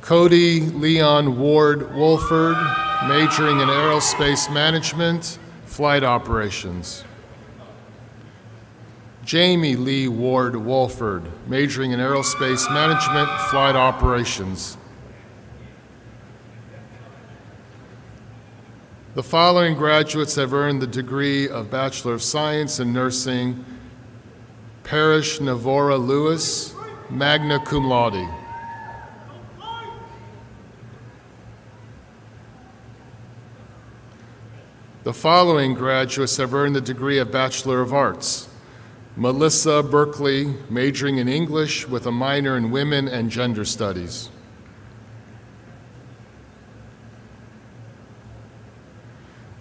Cody Leon Ward Wolford, majoring in aerospace management, flight operations. Jamie Lee Ward Wolford, majoring in aerospace management, flight operations. The following graduates have earned the degree of Bachelor of Science in Nursing: Parrish Navora Lewis, magna cum laude. The following graduates have earned the degree of Bachelor of Arts: Melissa Berkeley, majoring in English with a minor in Women and Gender Studies.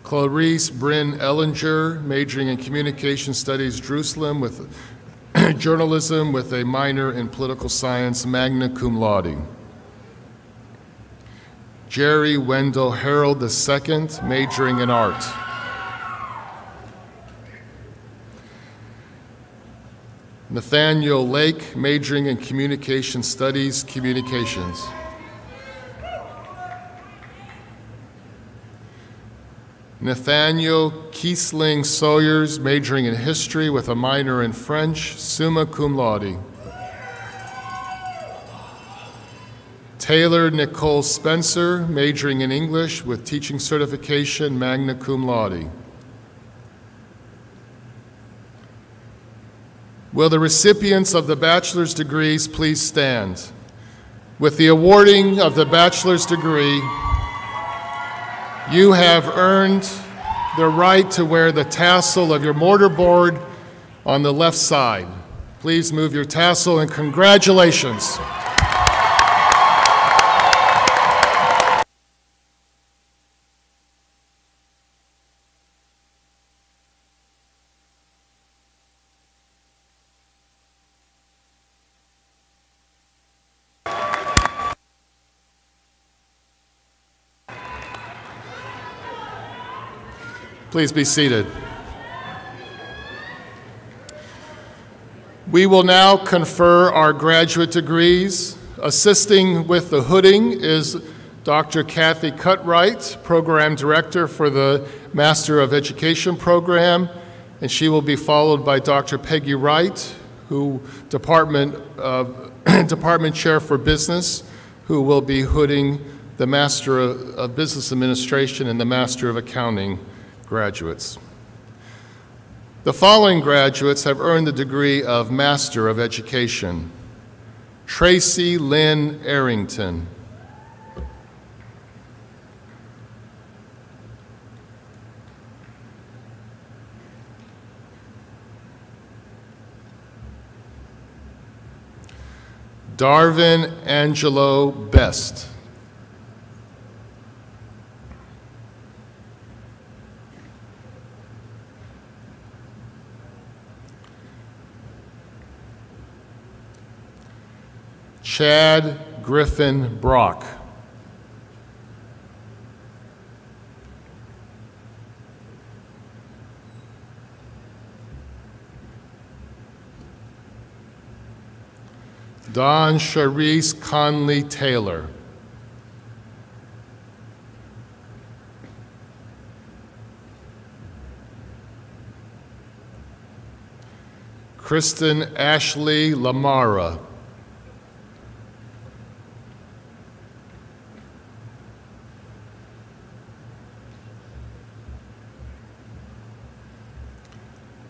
Clarice Bryn Ellinger, majoring in Communication Studies, Jerusalem, with journalism with a minor in Political Science, magna cum laude. Jerry Wendell Harold II, majoring in art. Nathaniel Lake, majoring in Communication Studies, Communications. Nathaniel Kiesling Sawyers, majoring in History with a minor in French, summa cum laude. Taylor Nicole Spencer, majoring in English with teaching certification, magna cum laude. Will the recipients of the bachelor's degrees please stand? With the awarding of the bachelor's degree, you have earned the right to wear the tassel of your mortarboard on the left side. Please move your tassel, and congratulations. Please be seated. We will now confer our graduate degrees. Assisting with the hooding is Dr. Kathy Cutright, Program Director for the Master of Education program, and she will be followed by Dr. Peggy Wright, who Department Chair for Business, who will be hooding the Master of Business Administration and the Master of Accounting graduates. The following graduates have earned the degree of Master of Education: Tracy Lynn Arrington, Darvin Angelo Best, Chad Griffin Brock, Don Charisse Conley Taylor, Kristen Ashley Lamara,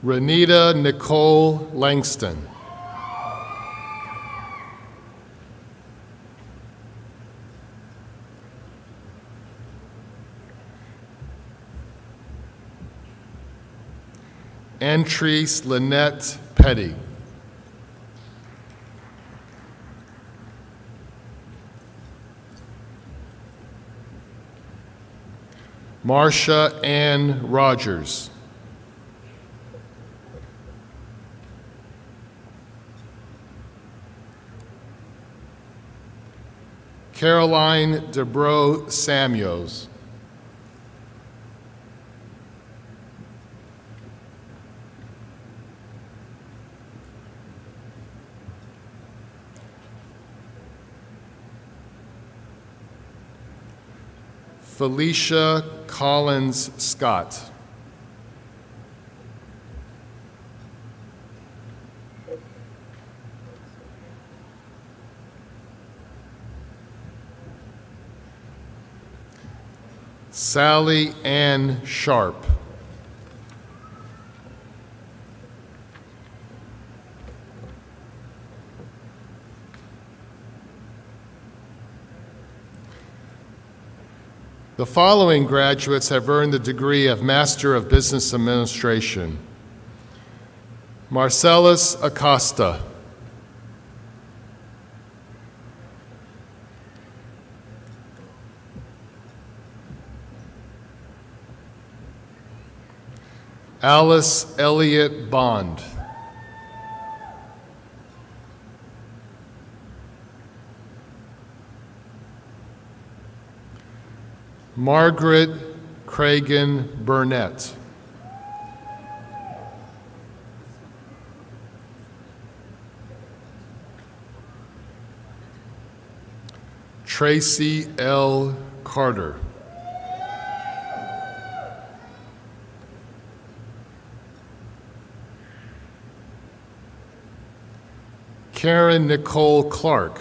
Renita Nicole Langston, Antrice Lynette Petty. Marcia Ann Rogers. Caroline DeBro Samuels. Felicia Collins Scott. Sally Ann Sharp. The following graduates have earned the degree of Master of Business Administration. Marcellus Acosta. Alice Elliott Bond. Margaret Cragen Burnett. Tracy L. Carter. Karen Nicole Clark.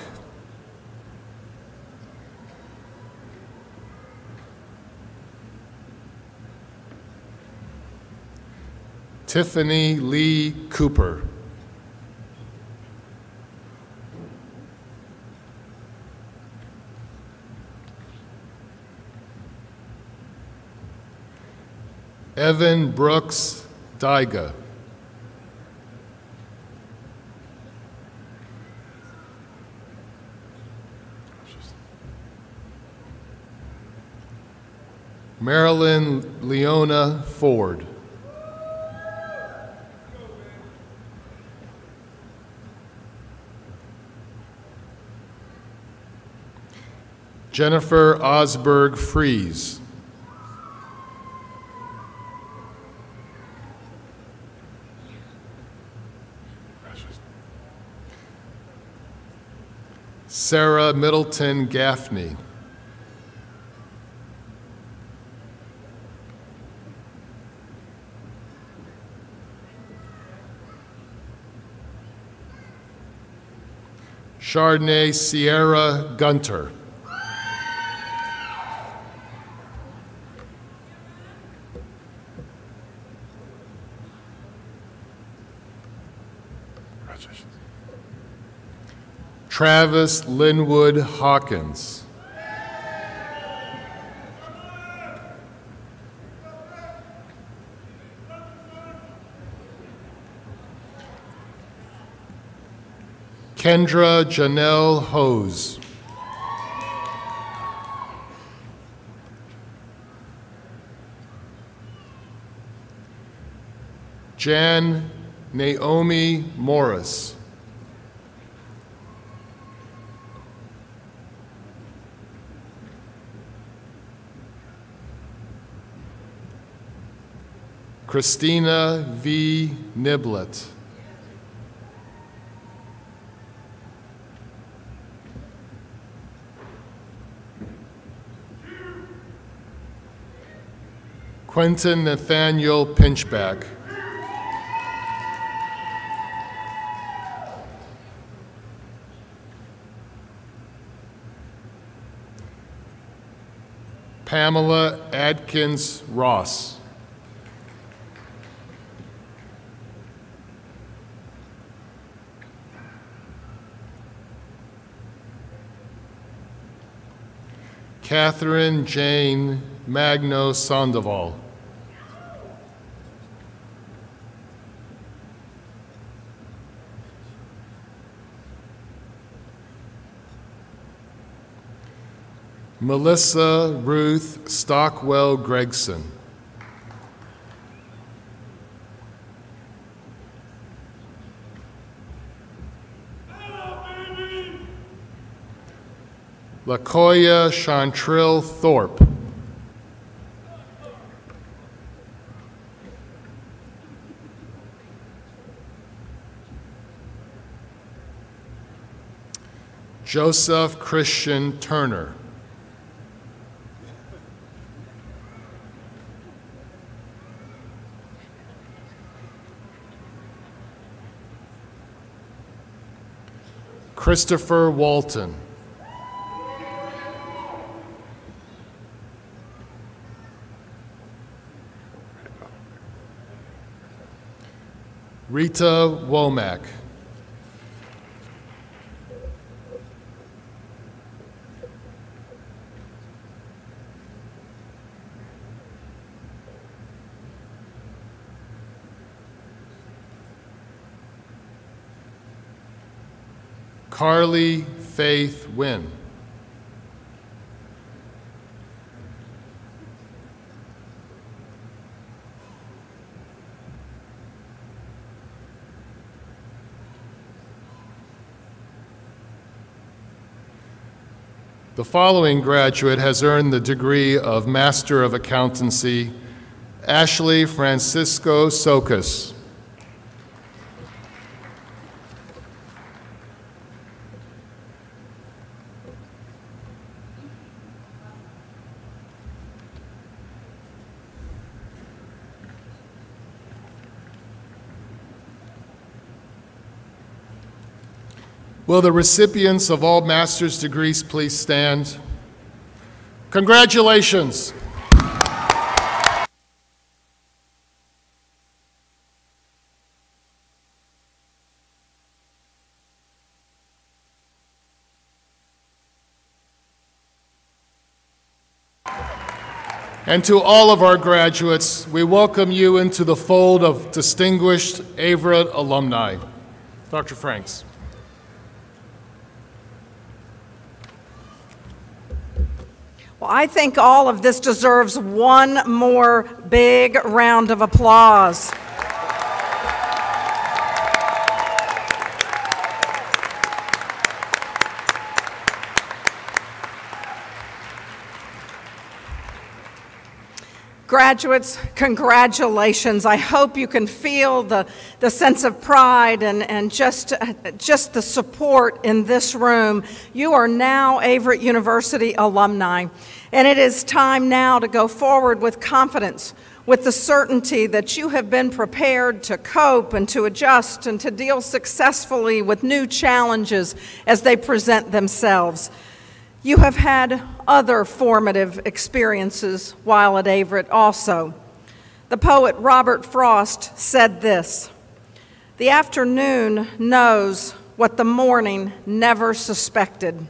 Tiffany Lee Cooper. Evan Brooks Dyga. Marilyn Leona Ford. Jennifer Osberg Fries. Sarah Middleton Gaffney. Chardonnay Sierra Gunter. Travis Linwood Hawkins. Kendra Janelle Hose. Jan Naomi Morris. Christina V. Niblet. Quentin Nathaniel Pinchback. Pamela Adkins Ross. Catherine Jane Magno Sandoval. Melissa Ruth Stockwell Gregson. LaKoya Chantrill Thorpe. Joseph Christian Turner. Christopher Walton. Rita Womack. Carly Faith Wynn. The following graduate has earned the degree of Master of Accountancy: Ashley Francisco Sokas. Will the recipients of all master's degrees please stand? Congratulations. And to all of our graduates, we welcome you into the fold of distinguished Averett alumni. Dr. Franks. Well, I think all of this deserves one more big round of applause. Graduates, congratulations. I hope you can feel the sense of pride and just the support in this room. You are now Averett University alumni, and it is time now to go forward with confidence, with the certainty that you have been prepared to cope and to adjust and to deal successfully with new challenges as they present themselves. You have had other formative experiences while at Averett also. The poet Robert Frost said this: "The afternoon knows what the morning never suspected."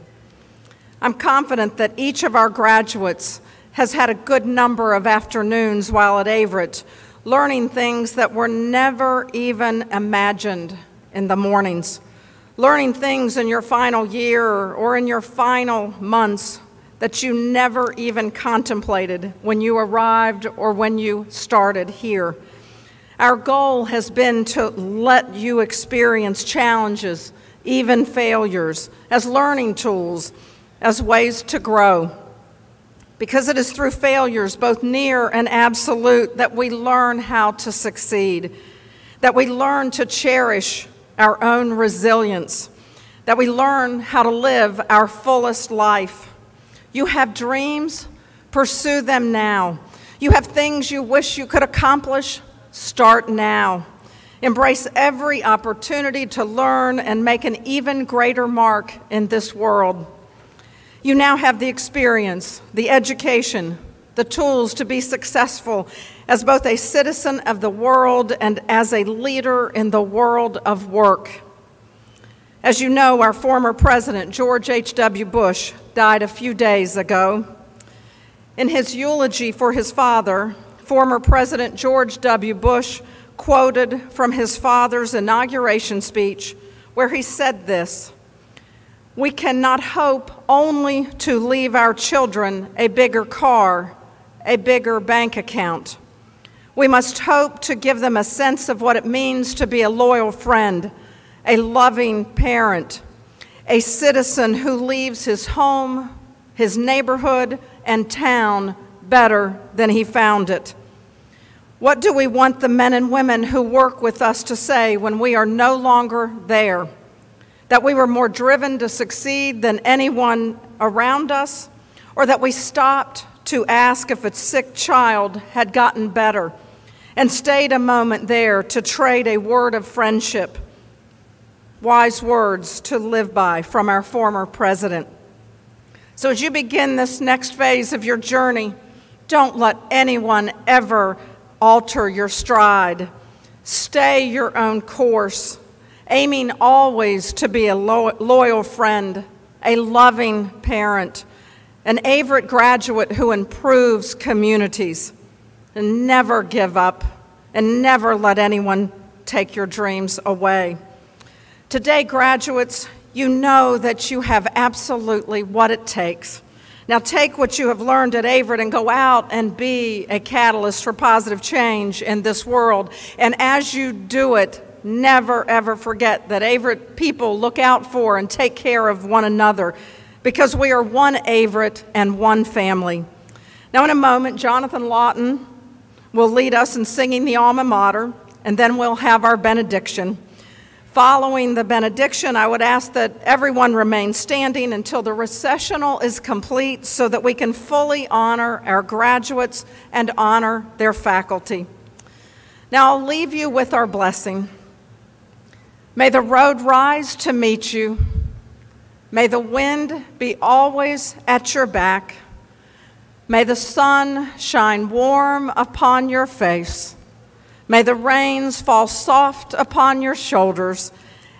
I'm confident that each of our graduates has had a good number of afternoons while at Averett, learning things that were never even imagined in the mornings. Learning things in your final year or in your final months that you never even contemplated when you arrived or when you started here. Our goal has been to let you experience challenges, even failures, as learning tools, as ways to grow. Because it is through failures, both near and absolute, that we learn how to succeed, that we learn to cherish our own resilience, that we learn how to live our fullest life. You have dreams, pursue them now. You have things you wish you could accomplish, start now. Embrace every opportunity to learn and make an even greater mark in this world. You now have the experience, the education, the tools to be successful as both a citizen of the world and as a leader in the world of work. As you know, our former president, George H.W. Bush, died a few days ago. In his eulogy for his father, former President George W. Bush quoted from his father's inauguration speech, where he said this: We cannot hope only to leave our children a bigger car, a bigger bank account. We must hope to give them a sense of what it means to be a loyal friend, a loving parent, a citizen who leaves his home, his neighborhood, and town better than he found it. What do we want the men and women who work with us to say when we are no longer there? That we were more driven to succeed than anyone around us? Or that we stopped to ask if a sick child had gotten better and stayed a moment there to trade a word of friendship? Wise words to live by from our former president. So as you begin this next phase of your journey, don't let anyone ever alter your stride. Stay your own course, aiming always to be a loyal friend, a loving parent, an Averett graduate who improves communities. And never give up, and never let anyone take your dreams away. Today, graduates, you know that you have absolutely what it takes. Now take what you have learned at Averett and go out and be a catalyst for positive change in this world. And as you do it, never ever forget that Averett people look out for and take care of one another, because we are one Averett and one family. Now in a moment, Jonathan Lawton will lead us in singing the alma mater, and then we'll have our benediction. Following the benediction, I would ask that everyone remain standing until the recessional is complete so that we can fully honor our graduates and honor their faculty. Now I'll leave you with our blessing. May the road rise to meet you. May the wind be always at your back. May the sun shine warm upon your face. May the rains fall soft upon your shoulders.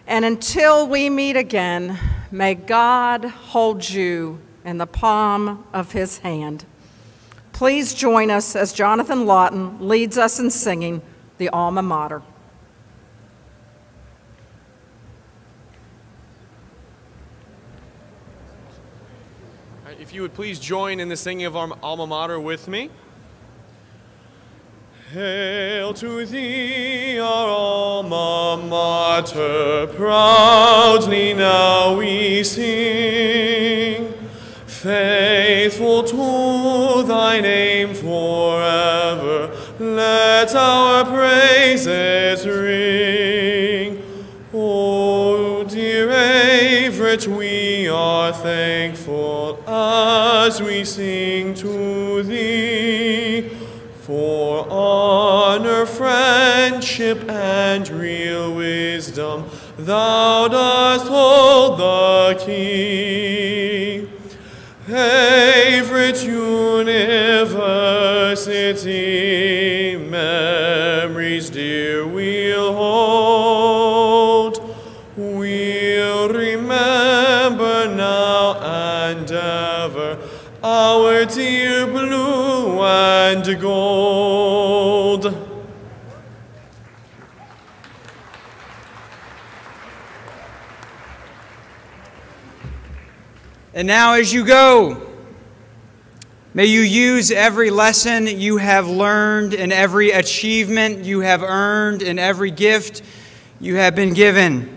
And until we meet again, may God hold you in the palm of his hand. Please join us as Jonathan Lawton leads us in singing the alma mater. If you would please join in the singing of our alma mater with me. Hail to thee, our alma mater, proudly now we sing. Faithful to thy name forever, let our praises ring. O dear Averett, we are thankful as we sing to thee. For honor, friendship, and real wisdom, thou dost hold the key. Averett University, memories dear we'll hold. We'll remember now and ever our dear blue and gold. And now as you go, may you use every lesson you have learned and every achievement you have earned and every gift you have been given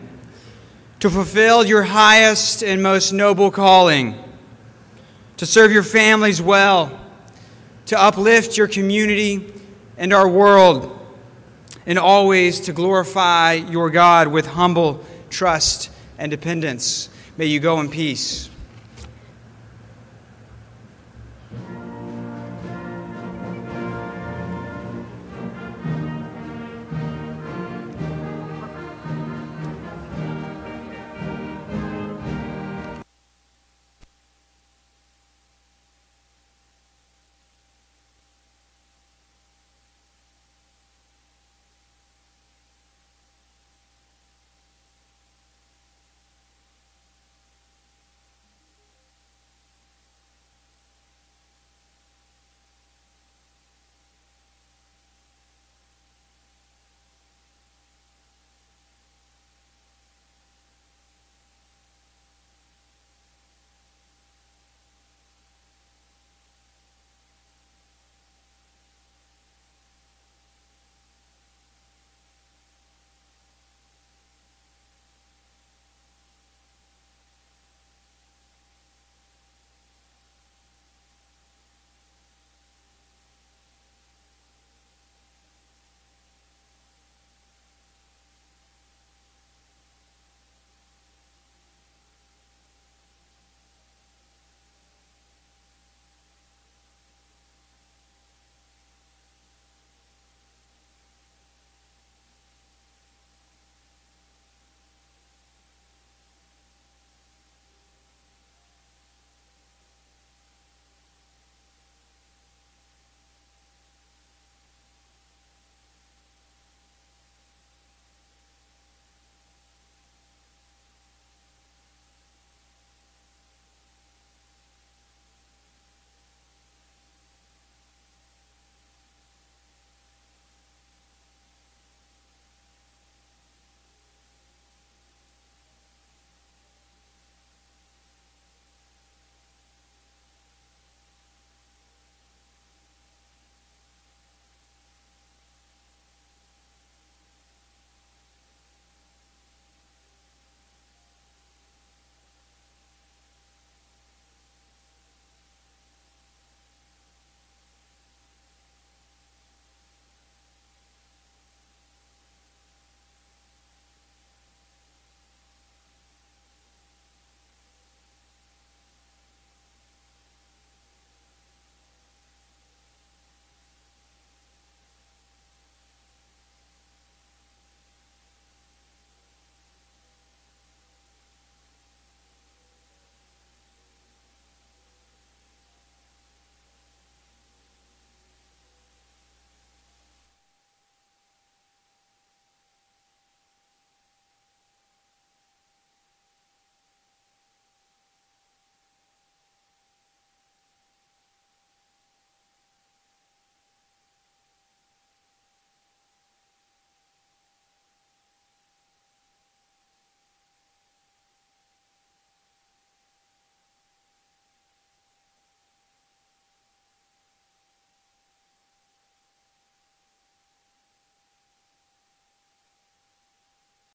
to fulfill your highest and most noble calling, to serve your families well, to uplift your community and our world, and always to glorify your God with humble trust and dependence. May you go in peace.